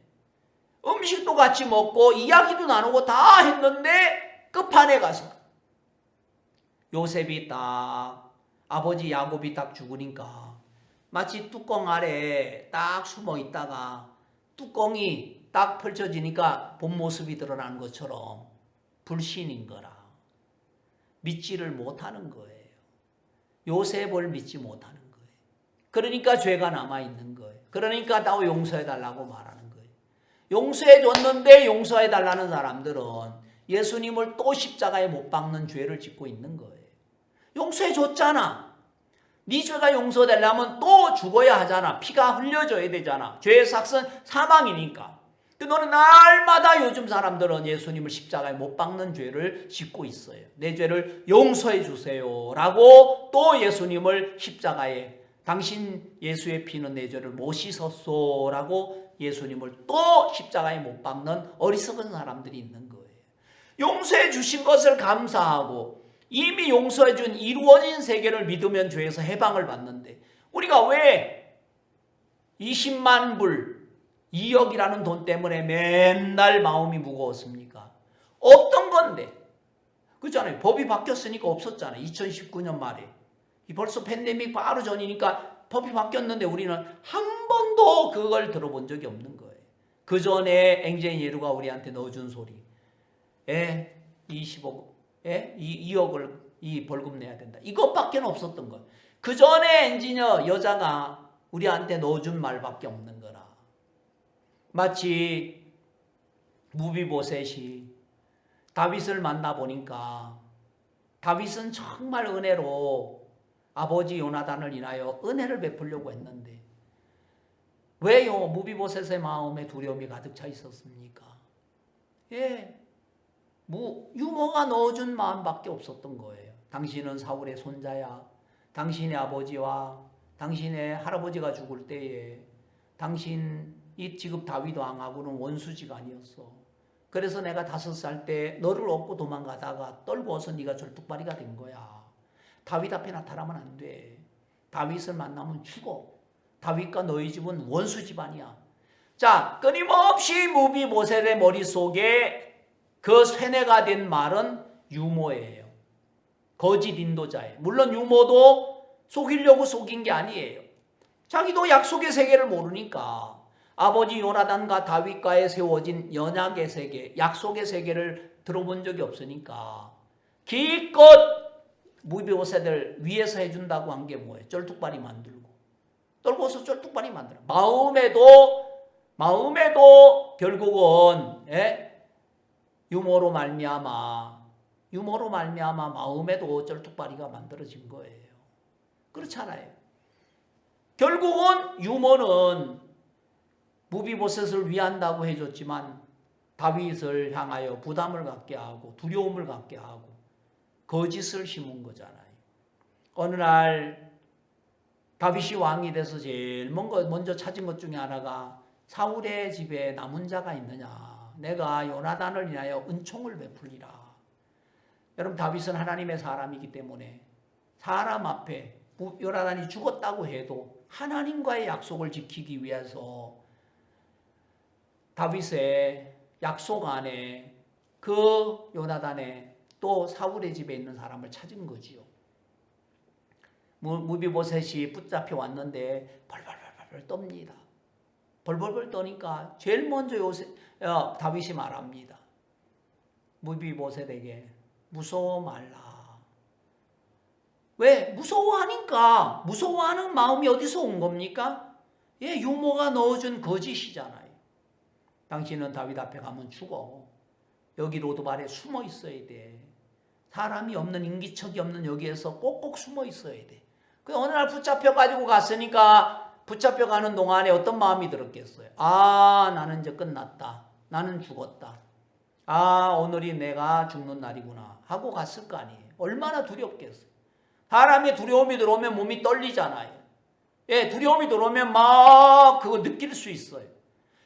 음식도 같이 먹고 이야기도 나누고 다 했는데 끝판에 가서 요셉이 딱 아버지 야곱이 딱 죽으니까 마치 뚜껑 아래 딱 숨어 있다가 뚜껑이 딱 펼쳐지니까 본 모습이 드러나는 것처럼 불신인 거라. 믿지를 못하는 거예요. 요셉을 믿지 못하는 거예요. 그러니까 죄가 남아있는 거예요. 그러니까 나 용서해달라고 말하는 거예요. 용서해줬는데 용서해달라는 사람들은 예수님을 또 십자가에 못 박는 죄를 짓고 있는 거예요. 용서해줬잖아. 네 죄가 용서되려면 또 죽어야 하잖아. 피가 흘려져야 되잖아. 죄의 삭은 사망이니까. 근데 너는 날마다 요즘 사람들은 예수님을 십자가에 못 박는 죄를 짓고 있어요. 내 죄를 용서해 주세요 라고 또 예수님을 십자가에 당신 예수의 피는 내 죄를 못 씻었소 라고 예수님을 또 십자가에 못 박는 어리석은 사람들이 있는 거예요. 용서해 주신 것을 감사하고 이미 용서해 준 이루어진 세계를 믿으면 죄에서 해방을 받는데 우리가 왜 20만 불 2억이라는 돈 때문에 맨날 마음이 무거웠습니까? 없던 건데. 그렇잖아요. 법이 바뀌었으니까 없었잖아요. 2019년 말에. 벌써 팬데믹 바로 전이니까 법이 바뀌었는데 우리는 한 번도 그걸 들어본 적이 없는 거예요. 그 전에 앵제인 예루가 우리한테 넣어준 소리. 2억을 이 벌금 내야 된다. 이것밖에 없었던 거예요. 그 전에 엔지니어 여자가 우리한테 넣어준 말밖에 없는 거라. 마치 무비보셋이 다윗을 만나보니까 다윗은 정말 은혜로 아버지 요나단을 인하여 은혜를 베풀려고 했는데 왜요? 무비보셋의 마음에 두려움이 가득 차 있었습니까? 유모가 넣어준 마음밖에 없었던 거예요. 당신은 사울의 손자야. 당신의 아버지와 당신의 할아버지가 죽을 때에 당신이 지금 다윗 왕하고는 원수지간이었어. 그래서 내가 5살 때 너를 얻고 도망가다가 떨고서 네가 절뚝발이가 된 거야. 다윗 앞에 나타나면 안 돼. 다윗을 만나면 죽어. 다윗과 너희 집은 원수 집안이야. 자, 끊임없이 무비보셋의 머릿속에 그 쇠뇌가 된 말은 유모예요. 거짓 인도자예요. 물론 유모도 속이려고 속인 게 아니에요. 자기도 약속의 세계를 모르니까 아버지 요나단과 다윗과에 세워진 연약의 세계, 약속의 세계를 들어본 적이 없으니까 기껏 무비보셋을 위에서 해준다고 한 게 뭐예요? 쩔뚝발이 만들고 떨고서 쩔뚝발이 만들어. 마음에도 결국은 유모로 말미암아 마음에도 쩔뚝발이가 만들어진 거예요. 그렇잖아요. 결국은 유모는 무비보셋을 위한다고 해줬지만 다윗을 향하여 부담을 갖게 하고 두려움을 갖게 하고 거짓을 심은 거잖아요. 어느 날 다윗이 왕이 돼서 제일 먼저 찾은 것 중에 하나가 사울의 집에 남은 자가 있느냐. 내가 요나단을 인하여 은총을 베풀리라. 여러분 다윗은 하나님의 사람이기 때문에 사람 앞에 요나단이 죽었다고 해도 하나님과의 약속을 지키기 위해서 다윗의 약속 안에 그 요나단에 또 사울의 집에 있는 사람을 찾은 거지요. 무비보셋이 붙잡혀 왔는데 벌벌벌 떱니다. 벌벌벌 떠니까 제일 먼저 다윗이 말합니다. 무비보셋에게 무서워 말라. 왜? 무서워하니까. 무서워하는 마음이 어디서 온 겁니까? 유모가 넣어준 거짓이잖아요. 당신은 다윗 앞에 가면 죽어. 여기 로드발에 숨어 있어야 돼. 사람이 없는 인기척이 없는 여기에서 꼭꼭 숨어 있어야 돼. 그 어느 날 붙잡혀가지고 갔으니까 붙잡혀가는 동안에 어떤 마음이 들었겠어요? 나는 이제 끝났다. 나는 죽었다. 오늘이 내가 죽는 날이구나 하고 갔을 거 아니에요. 얼마나 두렵겠어요. 사람이 두려움이 들어오면 몸이 떨리잖아요. 두려움이 들어오면 막 그거 느낄 수 있어요.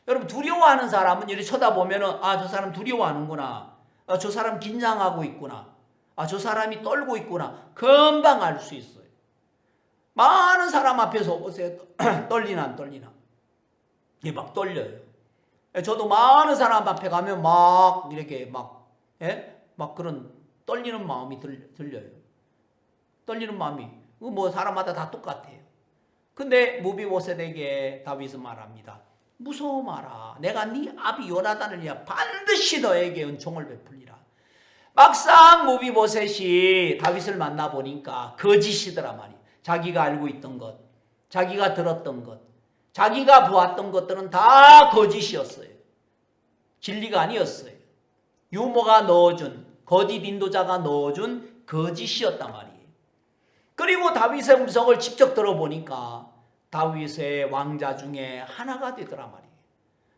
여러분 두려워하는 사람은 이렇게 쳐다보면은 저 사람 두려워하는구나. 저 사람 긴장하고 있구나. 저 사람이 떨고 있구나. 금방 알 수 있어요. 많은 사람 앞에서 보세요. 떨리나 안 떨리나. 막 떨려요. 저도 많은 사람 앞에 가면 막 이렇게 막 그런 떨리는 마음이 들려요. 떨리는 마음이 뭐 사람마다 다 똑같아요. 근데 무비보셋에게 다윗은 말합니다. 무서워 마라. 내가 네 아비 요나단을 위하여 반드시 너에게 은총을 베풀리라. 막상 무비보셋이 다윗을 만나보니까 거짓이더라 말이에요. 자기가 알고 있던 것, 자기가 들었던 것, 자기가 보았던 것들은 다 거짓이었어요. 진리가 아니었어요. 유모가 넣어준, 거짓 인도자가 넣어준 거짓이었단 말이에요. 그리고 다윗의 음성을 직접 들어보니까 다윗의 왕자 중에 하나가 되더라 말이에요.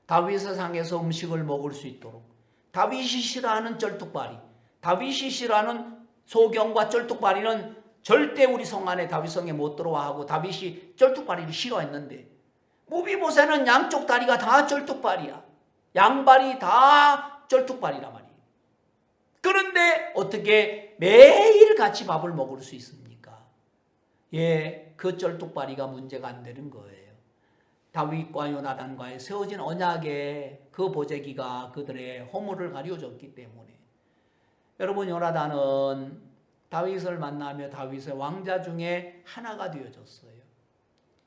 다윗의 상에서 음식을 먹을 수 있도록 다윗이 싫어하는 쩔뚝발이, 다윗이 싫어하는 소경과 쩔뚝발이는 절대 우리 성 안에 다윗 성에 못 들어와 하고 다윗이 쩔뚝발이를 싫어했는데 무비보셋은 양쪽 다리가 다 쩔뚝발이야. 양발이 다 쩔뚝발이란 말이에요. 그런데 어떻게 매일 같이 밥을 먹을 수 있습니까? 그 쩔뚝발이가 문제가 안 되는 거예요. 다윗과 요나단과의 세워진 언약의 그 보재기가 그들의 허물을 가려줬기 때문에 여러분, 요나단은 다윗을 만나며 다윗의 왕자 중에 하나가 되어졌어요.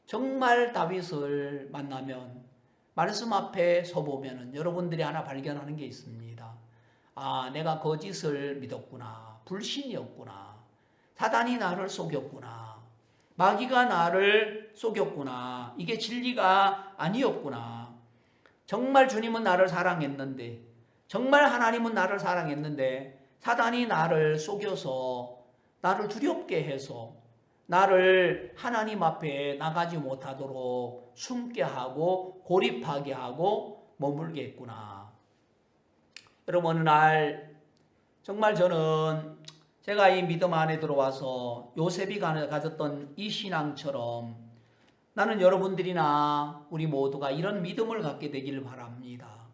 정말 다윗을 만나면 말씀 앞에 서보면 여러분들이 하나 발견하는 게 있습니다. 아, 내가 거짓을 믿었구나. 불신이었구나. 사단이 나를 속였구나. 마귀가 나를 속였구나. 이게 진리가 아니었구나. 정말 주님은 나를 사랑했는데, 정말 하나님은 나를 사랑했는데 사단이 나를 속여서 나를 두렵게 해서 나를 하나님 앞에 나가지 못하도록 숨게 하고 고립하게 하고 머물게 했구나. 여러분, 어느 날 정말 저는 제가 이 믿음 안에 들어와서 요셉이 가졌던 이 신앙처럼 나는 여러분들이나 우리 모두가 이런 믿음을 갖게 되기를 바랍니다.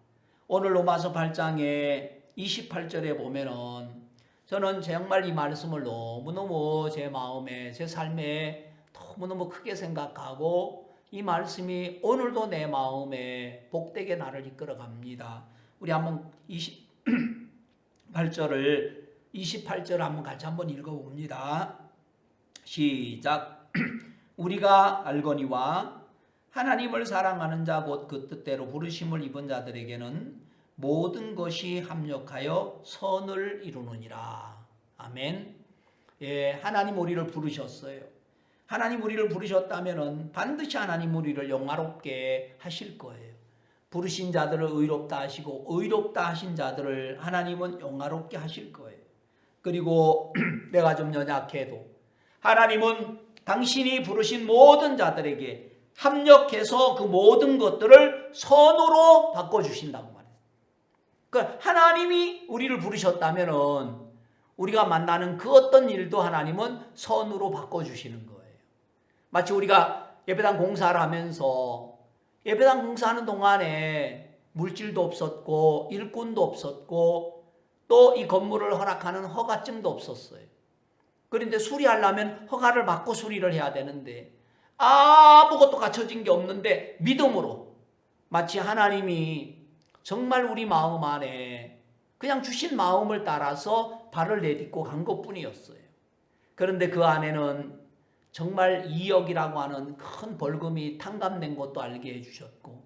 오늘 로마서 8장에 28절에 보면은 저는 정말 이 말씀을 너무너무 제 마음에, 제 삶에 너무너무 크게 생각하고 이 말씀이 오늘도 내 마음에 복되게 나를 이끌어 갑니다. 우리 한번 28절을 한번 같이 한번 읽어봅니다. 시작. 우리가 알거니와 하나님을 사랑하는 자 곧 그 뜻대로 부르심을 입은 자들에게는 모든 것이 합력하여 선을 이루느니라. 아멘. 하나님 우리를 부르셨어요. 하나님 우리를 부르셨다면 반드시 하나님 우리를 영화롭게 하실 거예요. 부르신 자들을 의롭다 하시고 의롭다 하신 자들을 하나님은 영화롭게 하실 거예요. 그리고 내가 좀 연약해도 하나님은 당신이 부르신 모든 자들에게 합력해서 그 모든 것들을 선으로 바꿔주신다고 말해요. 그러니까 하나님이 우리를 부르셨다면 우리가 만나는 그 어떤 일도 하나님은 선으로 바꿔주시는 거예요. 마치 우리가 예배당 공사를 하면서 예배당 공사하는 동안에 물질도 없었고 일꾼도 없었고 또 이 건물을 허락하는 허가증도 없었어요. 그런데 수리하려면 허가를 받고 수리를 해야 되는데 아무것도 갖춰진 게 없는데 믿음으로 마치 하나님이 정말 우리 마음 안에 그냥 주신 마음을 따라서 발을 내딛고 간 것뿐이었어요. 그런데 그 안에는 정말 2억이라고 하는 큰 벌금이 탕감된 것도 알게 해주셨고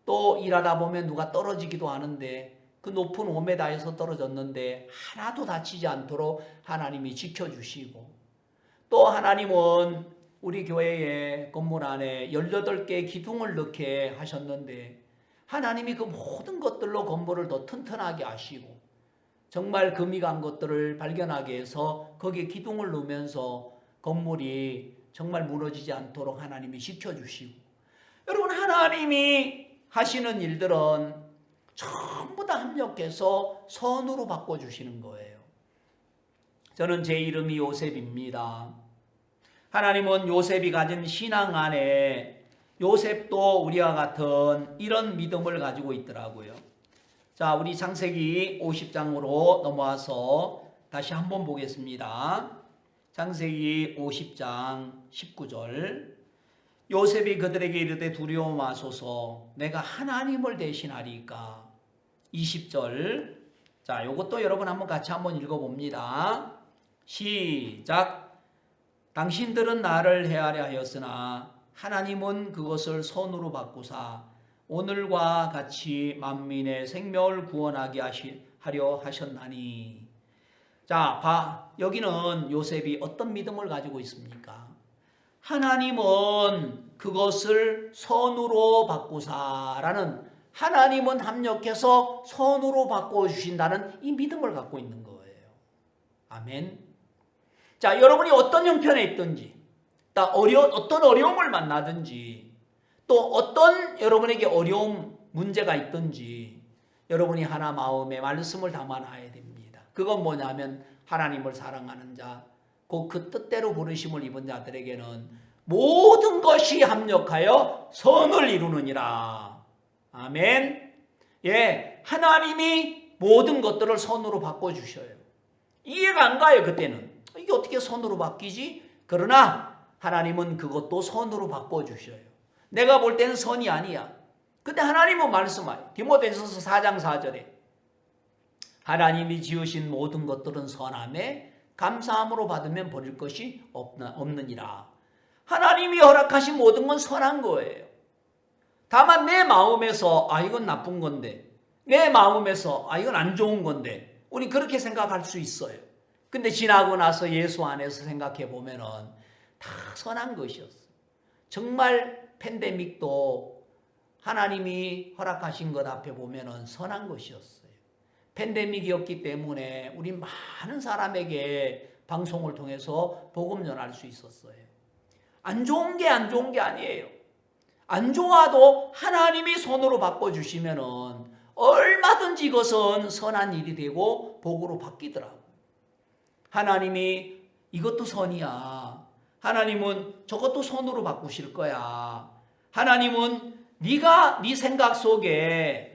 또 일하다 보면 누가 떨어지기도 하는데 그 높은 5m에서 떨어졌는데 하나도 다치지 않도록 하나님이 지켜주시고 또 하나님은 우리 교회의 건물 안에 18개의 기둥을 넣게 하셨는데 하나님이 그 모든 것들로 건물을 더 튼튼하게 하시고 정말 금이 간 것들을 발견하게 해서 거기에 기둥을 넣으면서 건물이 정말 무너지지 않도록 하나님이 지켜주시고 여러분 하나님이 하시는 일들은 전부 다 합력해서 선으로 바꿔주시는 거예요. 저는 제 이름이 요셉입니다. 하나님은 요셉이 가진 신앙 안에 요셉도 우리와 같은 이런 믿음을 가지고 있더라고요. 자, 우리 창세기 50장으로 넘어와서 다시 한번 보겠습니다. 창세기 50장 19절. 요셉이 그들에게 이르되 두려워 마소서 내가 하나님을 대신하리까. 20절. 자, 요것도 여러분 한번 같이 한번 읽어봅니다. 시작. 당신들은 나를 헤아려 하였으나 하나님은 그것을 선으로 바꾸사 오늘과 같이 만민의 생명을 구원하게 하려 하셨나니. 자, 여기는 요셉이 어떤 믿음을 가지고 있습니까? 하나님은 그것을 선으로 바꾸사라는, 하나님은 합력해서 선으로 바꿔주신다는 이 믿음을 갖고 있는 거예요. 아멘. 자, 여러분이 어떤 형편에 있든지, 어떤 어려움을 만나든지, 또 어떤 여러분에게 어려움, 문제가 있든지, 여러분이 하나 마음에 말씀을 담아놔야 됩니다. 그건 뭐냐면 하나님을 사랑하는 자, 그 뜻대로 부르심을 입은 자들에게는 모든 것이 합력하여 선을 이루느니라. 아멘. 예, 하나님이 모든 것들을 선으로 바꿔주셔요. 이해가 안 가요, 그때는. 이게 어떻게 선으로 바뀌지? 그러나 하나님은 그것도 선으로 바꿔주셔요. 내가 볼 때는 선이 아니야. 근데 하나님은 말씀하여 디모데전서 4장 4절에 하나님이 지으신 모든 것들은 선함에 감사함으로 받으면 버릴 것이 없느니라. 하나님이 허락하신 모든 건 선한 거예요. 다만 내 마음에서 이건 나쁜 건데, 내 마음에서 이건 안 좋은 건데, 우리 그렇게 생각할 수 있어요. 근데 지나고 나서 예수 안에서 생각해 보면은 다 선한 것이었어요. 정말 팬데믹도 하나님이 허락하신 것 앞에 보면은 선한 것이었어요. 팬데믹이었기 때문에 우리 많은 사람에게 방송을 통해서 복음 전할 수 있었어요. 안 좋은 게 아니에요. 안 좋아도 하나님이 손으로 바꿔주시면은 얼마든지 이것은 선한 일이 되고 복으로 바뀌더라고요. 하나님이 이것도 선이야. 하나님은 저것도 손으로 바꾸실 거야. 하나님은 네가 네 생각 속에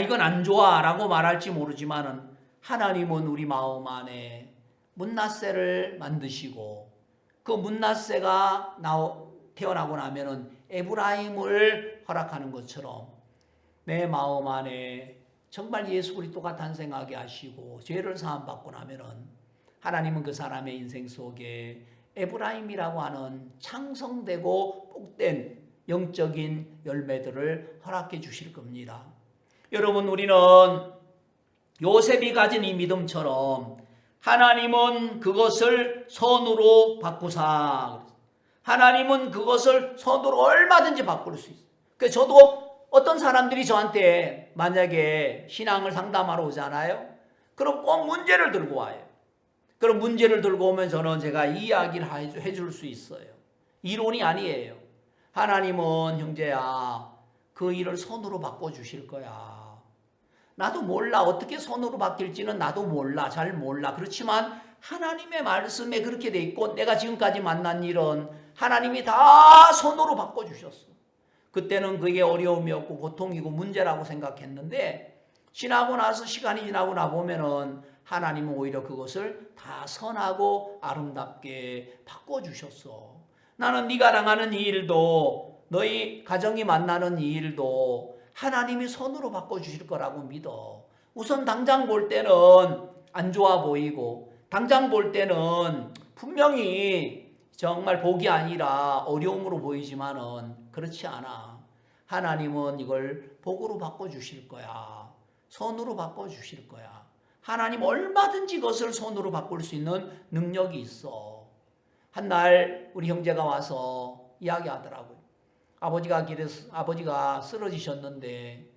이건 안 좋아 라고 말할지 모르지만은 하나님은 우리 마음 안에 문낫세를 만드시고 그 문낫세가 태어나고 나면은 에브라임을 허락하는 것처럼 내 마음 안에 정말 예수 그리스도가 탄생하게 하시고 죄를 사함 받고 나면은 하나님은 그 사람의 인생 속에 에브라임이라고 하는 창성되고 복된 영적인 열매들을 허락해 주실 겁니다. 여러분, 우리는 요셉이 가진 이 믿음처럼 하나님은 그것을 선으로 바꾸사, 하나님은 그것을 선으로 얼마든지 바꿀 수 있어요. 그래서 저도 어떤 사람들이 저한테 만약에 신앙을 상담하러 오잖아요. 그럼 꼭 문제를 들고 와요. 그럼 문제를 들고 오면 저는 제가 이야기를 해줄 수 있어요. 이론이 아니에요. 하나님은 형제야, 그 일을 손으로 바꿔주실 거야. 나도 몰라. 어떻게 손으로 바뀔지는 나도 몰라. 잘 몰라. 그렇지만 하나님의 말씀에 그렇게 돼 있고 내가 지금까지 만난 일은 하나님이 다 손으로 바꿔주셨어. 그때는 그게 어려움이었고 고통이고 문제라고 생각했는데 지나고 나서 시간이 지나고 나 보면은 하나님은 오히려 그것을 다 선하고 아름답게 바꿔주셨어. 나는 네가 당하는 이 일도 너희 가정이 만나는 이 일도 하나님이 손으로 바꿔주실 거라고 믿어. 우선 당장 볼 때는 안 좋아 보이고 당장 볼 때는 분명히 정말 복이 아니라 어려움으로 보이지만은 그렇지 않아. 하나님은 이걸 복으로 바꿔주실 거야. 선으로 바꿔주실 거야. 하나님 얼마든지 그것을 손으로 바꿀 수 있는 능력이 있어. 한날 우리 형제가 와서 이야기하더라고요. 아버지가 쓰러지셨는데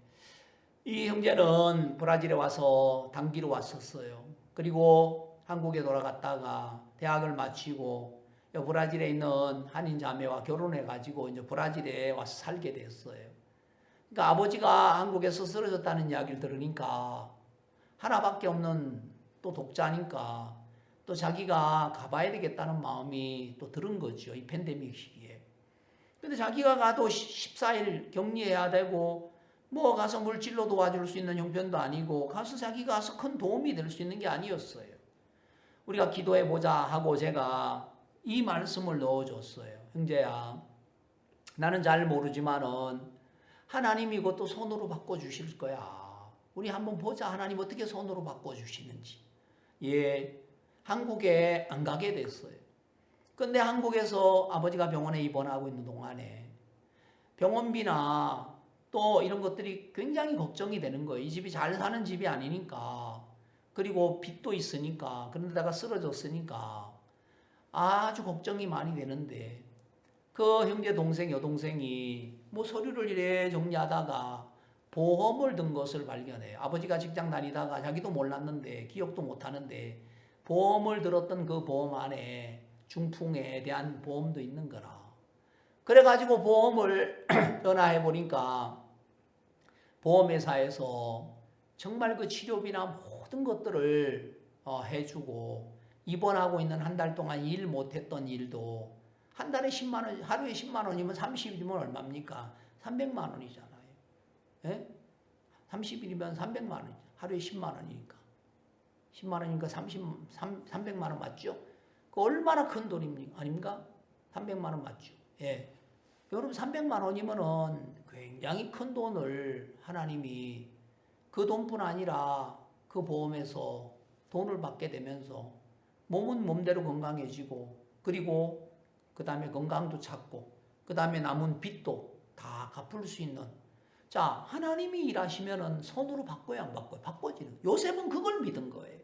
이 형제는 브라질에 와서 단기로 왔었어요. 그리고 한국에 돌아갔다가 대학을 마치고 브라질에 있는 한인 자매와 결혼해가지고 이제 브라질에 와서 살게 됐어요. 그러니까 아버지가 한국에서 쓰러졌다는 이야기를 들으니까 하나밖에 없는 또 독자니까 또 자기가 가봐야 되겠다는 마음이 또 들은 거죠. 이 팬데믹 시기에. 근데 자기가 가도 14일 격리해야 되고 뭐 가서 물질로 도와줄 수 있는 형편도 아니고 가서 자기가 가서 큰 도움이 될 수 있는 게 아니었어요. 우리가 기도해보자 하고 제가 이 말씀을 넣어줬어요. 형제야, 나는 잘 모르지만은 하나님이 이것도 손으로 바꿔주실 거야. 우리 한번 보자. 하나님 어떻게 손으로 바꿔주시는지. 예, 한국에 안 가게 됐어요. 근데 한국에서 아버지가 병원에 입원하고 있는 동안에 병원비나 또 이런 것들이 굉장히 걱정이 되는 거예요. 이 집이 잘 사는 집이 아니니까. 그리고 빚도 있으니까. 그런데다가 쓰러졌으니까. 아주 걱정이 많이 되는데 그 형제 동생 여동생이 뭐 서류를 이래 정리하다가 보험을 든 것을 발견해요. 아버지가 직장 다니다가 자기도 몰랐는데 기억도 못하는데 보험을 들었던 그 보험 안에 중풍에 대한 보험도 있는 거라. 그래가지고 보험을 전화해 보니까 보험회사에서 정말 그 치료비나 모든 것들을 해주고 입원하고 있는 한 달 동안 일 못했던 일도 한 달에 10만 원, 하루에 10만 원이면 30일이면 얼마입니까? 300만 원이잖아요. 예? 30일이면 300만 원, 하루에 10만 원이니까. 10만 원이니까 300만 원 맞죠? 그 얼마나 큰 돈입니까? 아닙니까? 300만 원 맞죠? 예. 여러분 300만 원이면은 굉장히 큰 돈을 하나님이 그 돈뿐 아니라 그 보험에서 돈을 받게 되면서 몸은 몸대로 건강해지고 그리고 그 다음에 건강도 찾고 그 다음에 남은 빚도 다 갚을 수 있는 자 하나님이 일하시면은 손으로 바꿔야 안 바꿔요? 바꿔지는 요셉은 그걸 믿은 거예요.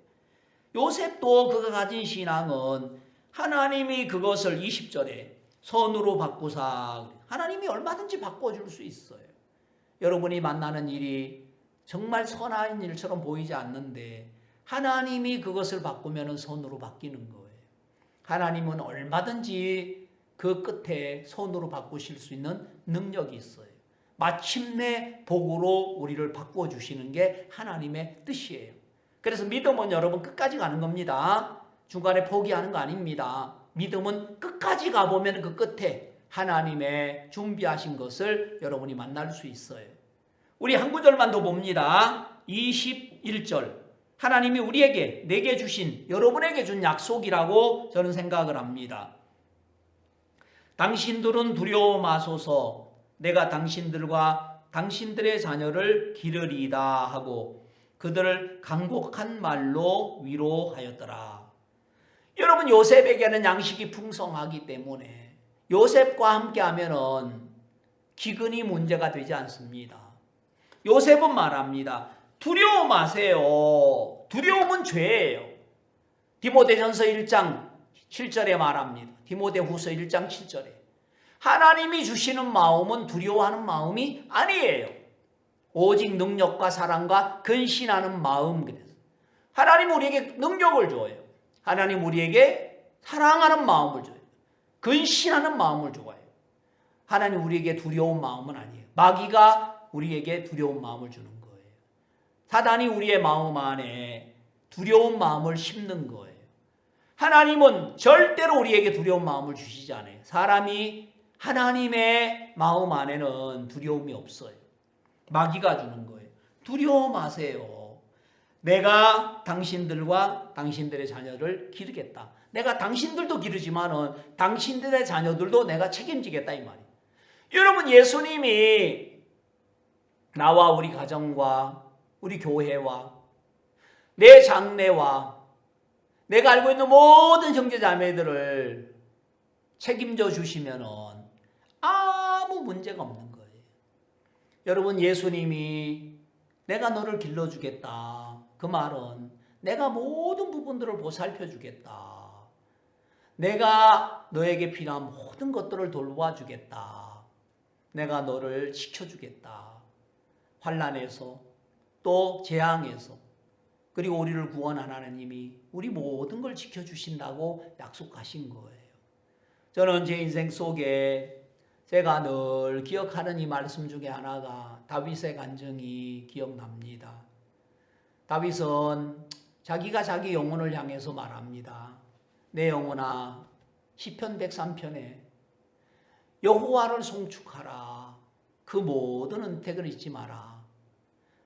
요셉도 그가 가진 신앙은 하나님이 그것을 20절에 손으로 바꾸사 하나님이 얼마든지 바꿔줄 수 있어요. 여러분이 만나는 일이 정말 선한 일처럼 보이지 않는데 하나님이 그것을 바꾸면 손으로 바뀌는 거예요. 하나님은 얼마든지 그 끝에 손으로 바꾸실 수 있는 능력이 있어요. 마침내 복으로 우리를 바꿔주시는 게 하나님의 뜻이에요. 그래서 믿음은 여러분 끝까지 가는 겁니다. 중간에 포기하는 거 아닙니다. 믿음은 끝까지 가보면 그 끝에 하나님의 준비하신 것을 여러분이 만날 수 있어요. 우리 한 구절만 더 봅니다. 21절. 하나님이 우리에게 내게 주신 여러분에게 준 약속이라고 저는 생각을 합니다. 당신들은 두려워 마소서 내가 당신들과 당신들의 자녀를 기르리이다 하고 그들을 간곡한 말로 위로하였더라. 여러분 요셉에게는 양식이 풍성하기 때문에 요셉과 함께 하면은 기근이 문제가 되지 않습니다. 요셉은 말합니다. 두려워 마세요. 두려움은 죄예요. 디모데전서 1장 7절에 말합니다. 디모데후서 1장 7절에 하나님이 주시는 마음은 두려워하는 마음이 아니에요. 오직 능력과 사랑과 근신하는 마음. 그래서 하나님 우리에게 능력을 줘요. 하나님 우리에게 사랑하는 마음을 줘요. 근신하는 마음을 줘요. 하나님 우리에게 두려운 마음은 아니에요. 마귀가 우리에게 두려운 마음을 주는 거예요. 사단이 우리의 마음 안에 두려운 마음을 심는 거예요. 하나님은 절대로 우리에게 두려운 마음을 주시지 않아요. 사람이 하나님의 마음 안에는 두려움이 없어요. 마귀가 주는 거예요. 두려워 마세요. 내가 당신들과 당신들의 자녀를 기르겠다. 내가 당신들도 기르지만은 당신들의 자녀들도 내가 책임지겠다 이 말이에요. 여러분 예수님이 나와 우리 가정과 우리 교회와 내 장래와 내가 알고 있는 모든 형제자매들을 책임져 주시면은 아무 문제가 없는 거예요. 여러분 예수님이 내가 너를 길러주겠다. 그 말은 내가 모든 부분들을 보살펴 주겠다. 내가 너에게 필요한 모든 것들을 돌봐주겠다. 내가 너를 지켜주겠다. 환난에서 또 재앙에서 그리고 우리를 구원한 하나님이 우리 모든 걸 지켜주신다고 약속하신 거예요. 저는 제 인생 속에 제가 늘 기억하는 이 말씀 중에 하나가 다윗의 간증이 기억납니다. 다윗은 자기가 자기 영혼을 향해서 말합니다. 내 영혼아 시편 103편에 여호와를 송축하라. 그 모든 은택을 잊지 마라.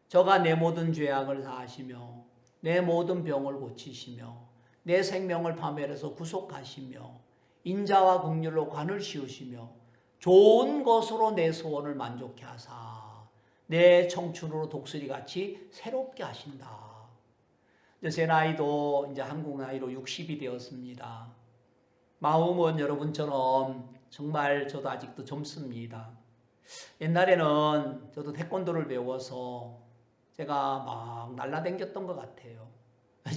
저가 내 모든 죄악을 사하시며 내 모든 병을 고치시며 내 생명을 파멸해서 구속하시며 인자와 긍휼로 관을 씌우시며 좋은 것으로 내 소원을 만족케 하사 내 청춘으로 독수리같이 새롭게 하신다. 제 나이도 이제 한국 나이로 60이 되었습니다. 마음은 여러분처럼 정말 저도 아직도 젊습니다. 옛날에는 저도 태권도를 배워서 제가 막 날라다녔던 것 같아요.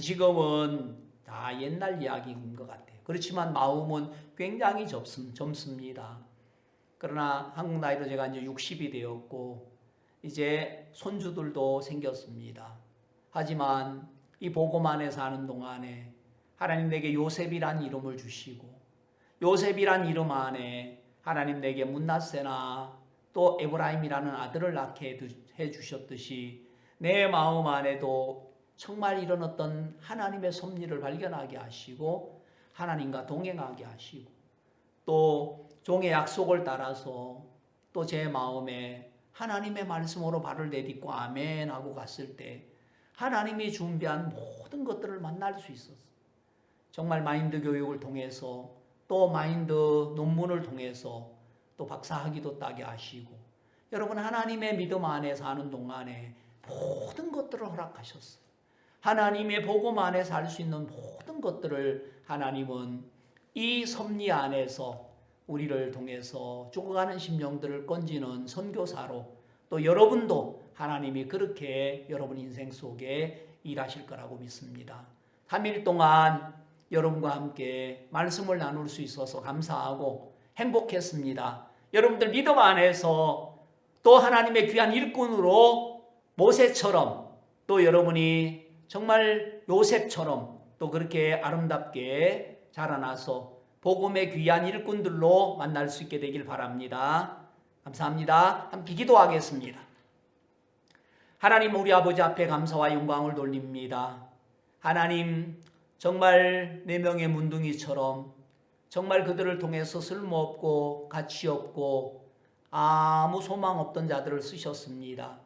지금은 다 옛날 이야기인 것 같아요. 그렇지만 마음은 굉장히 젊습니다. 그러나 한국 나이로 제가 이제 60이 되었고 이제 손주들도 생겼습니다. 하지만 이 복음 안에 사는 동안에 하나님 내게 요셉이란 이름을 주시고 요셉이란 이름 안에 하나님 내게 문나세나 또 에브라임이라는 아들을 낳게 해주셨듯이 내 마음 안에도 정말 이런 어떤 하나님의 섭리를 발견하게 하시고 하나님과 동행하게 하시고 또 종의 약속을 따라서 또 제 마음에 하나님의 말씀으로 발을 내딛고 아멘 하고 갔을 때 하나님이 준비한 모든 것들을 만날 수 있었어요. 정말 마인드 교육을 통해서 또 마인드 논문을 통해서 또 박사학위도 따게 하시고 여러분 하나님의 믿음 안에 사는 동안에 모든 것들을 허락하셨어요. 하나님의 복음 안에 살 수 있는 모든 것들을 하나님은 이 섭리 안에서 우리를 통해서 죽어가는 심령들을 건지는 선교사로 또 여러분도 하나님이 그렇게 여러분 인생 속에 일하실 거라고 믿습니다. 3일 동안 여러분과 함께 말씀을 나눌 수 있어서 감사하고 행복했습니다. 여러분들 믿음 안에서 또 하나님의 귀한 일꾼으로 모세처럼 또 여러분이 정말 요셉처럼 또 그렇게 아름답게 자라나서 복음의 귀한 일꾼들로 만날 수 있게 되길 바랍니다. 감사합니다. 함께 기도하겠습니다. 하나님 우리 아버지 앞에 감사와 영광을 돌립니다. 하나님 정말 4명의 문둥이처럼 정말 그들을 통해서 쓸모없고 가치없고 아무 소망 없던 자들을 쓰셨습니다.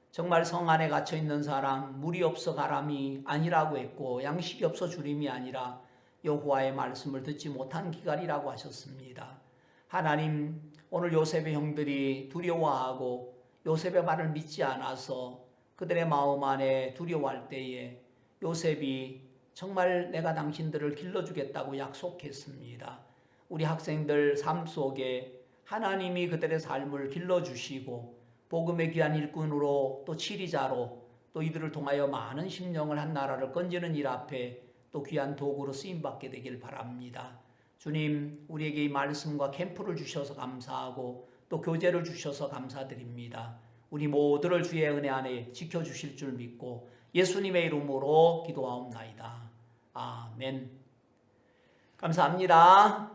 정말 성 안에 갇혀있는 사람 물이 없어 가람이 아니라고 했고 양식이 없어 주림이 아니라 여호와의 말씀을 듣지 못한 기갈이라고 하셨습니다. 하나님 오늘 요셉의 형들이 두려워하고 요셉의 말을 믿지 않아서 그들의 마음 안에 두려워할 때에 요셉이 정말 내가 당신들을 길러주겠다고 약속했습니다. 우리 학생들 삶 속에 하나님이 그들의 삶을 길러주시고 복음의 귀한 일꾼으로 또 치리자로 또 이들을 통하여 많은 심령을 한 나라를 건지는 일 앞에 또 귀한 도구로 쓰임받게 되길 바랍니다. 주님 우리에게 이 말씀과 캠프를 주셔서 감사하고 또 교제를 주셔서 감사드립니다. 우리 모두를 주의 은혜 안에 지켜주실 줄 믿고 예수님의 이름으로 기도하옵나이다. 아멘. 감사합니다.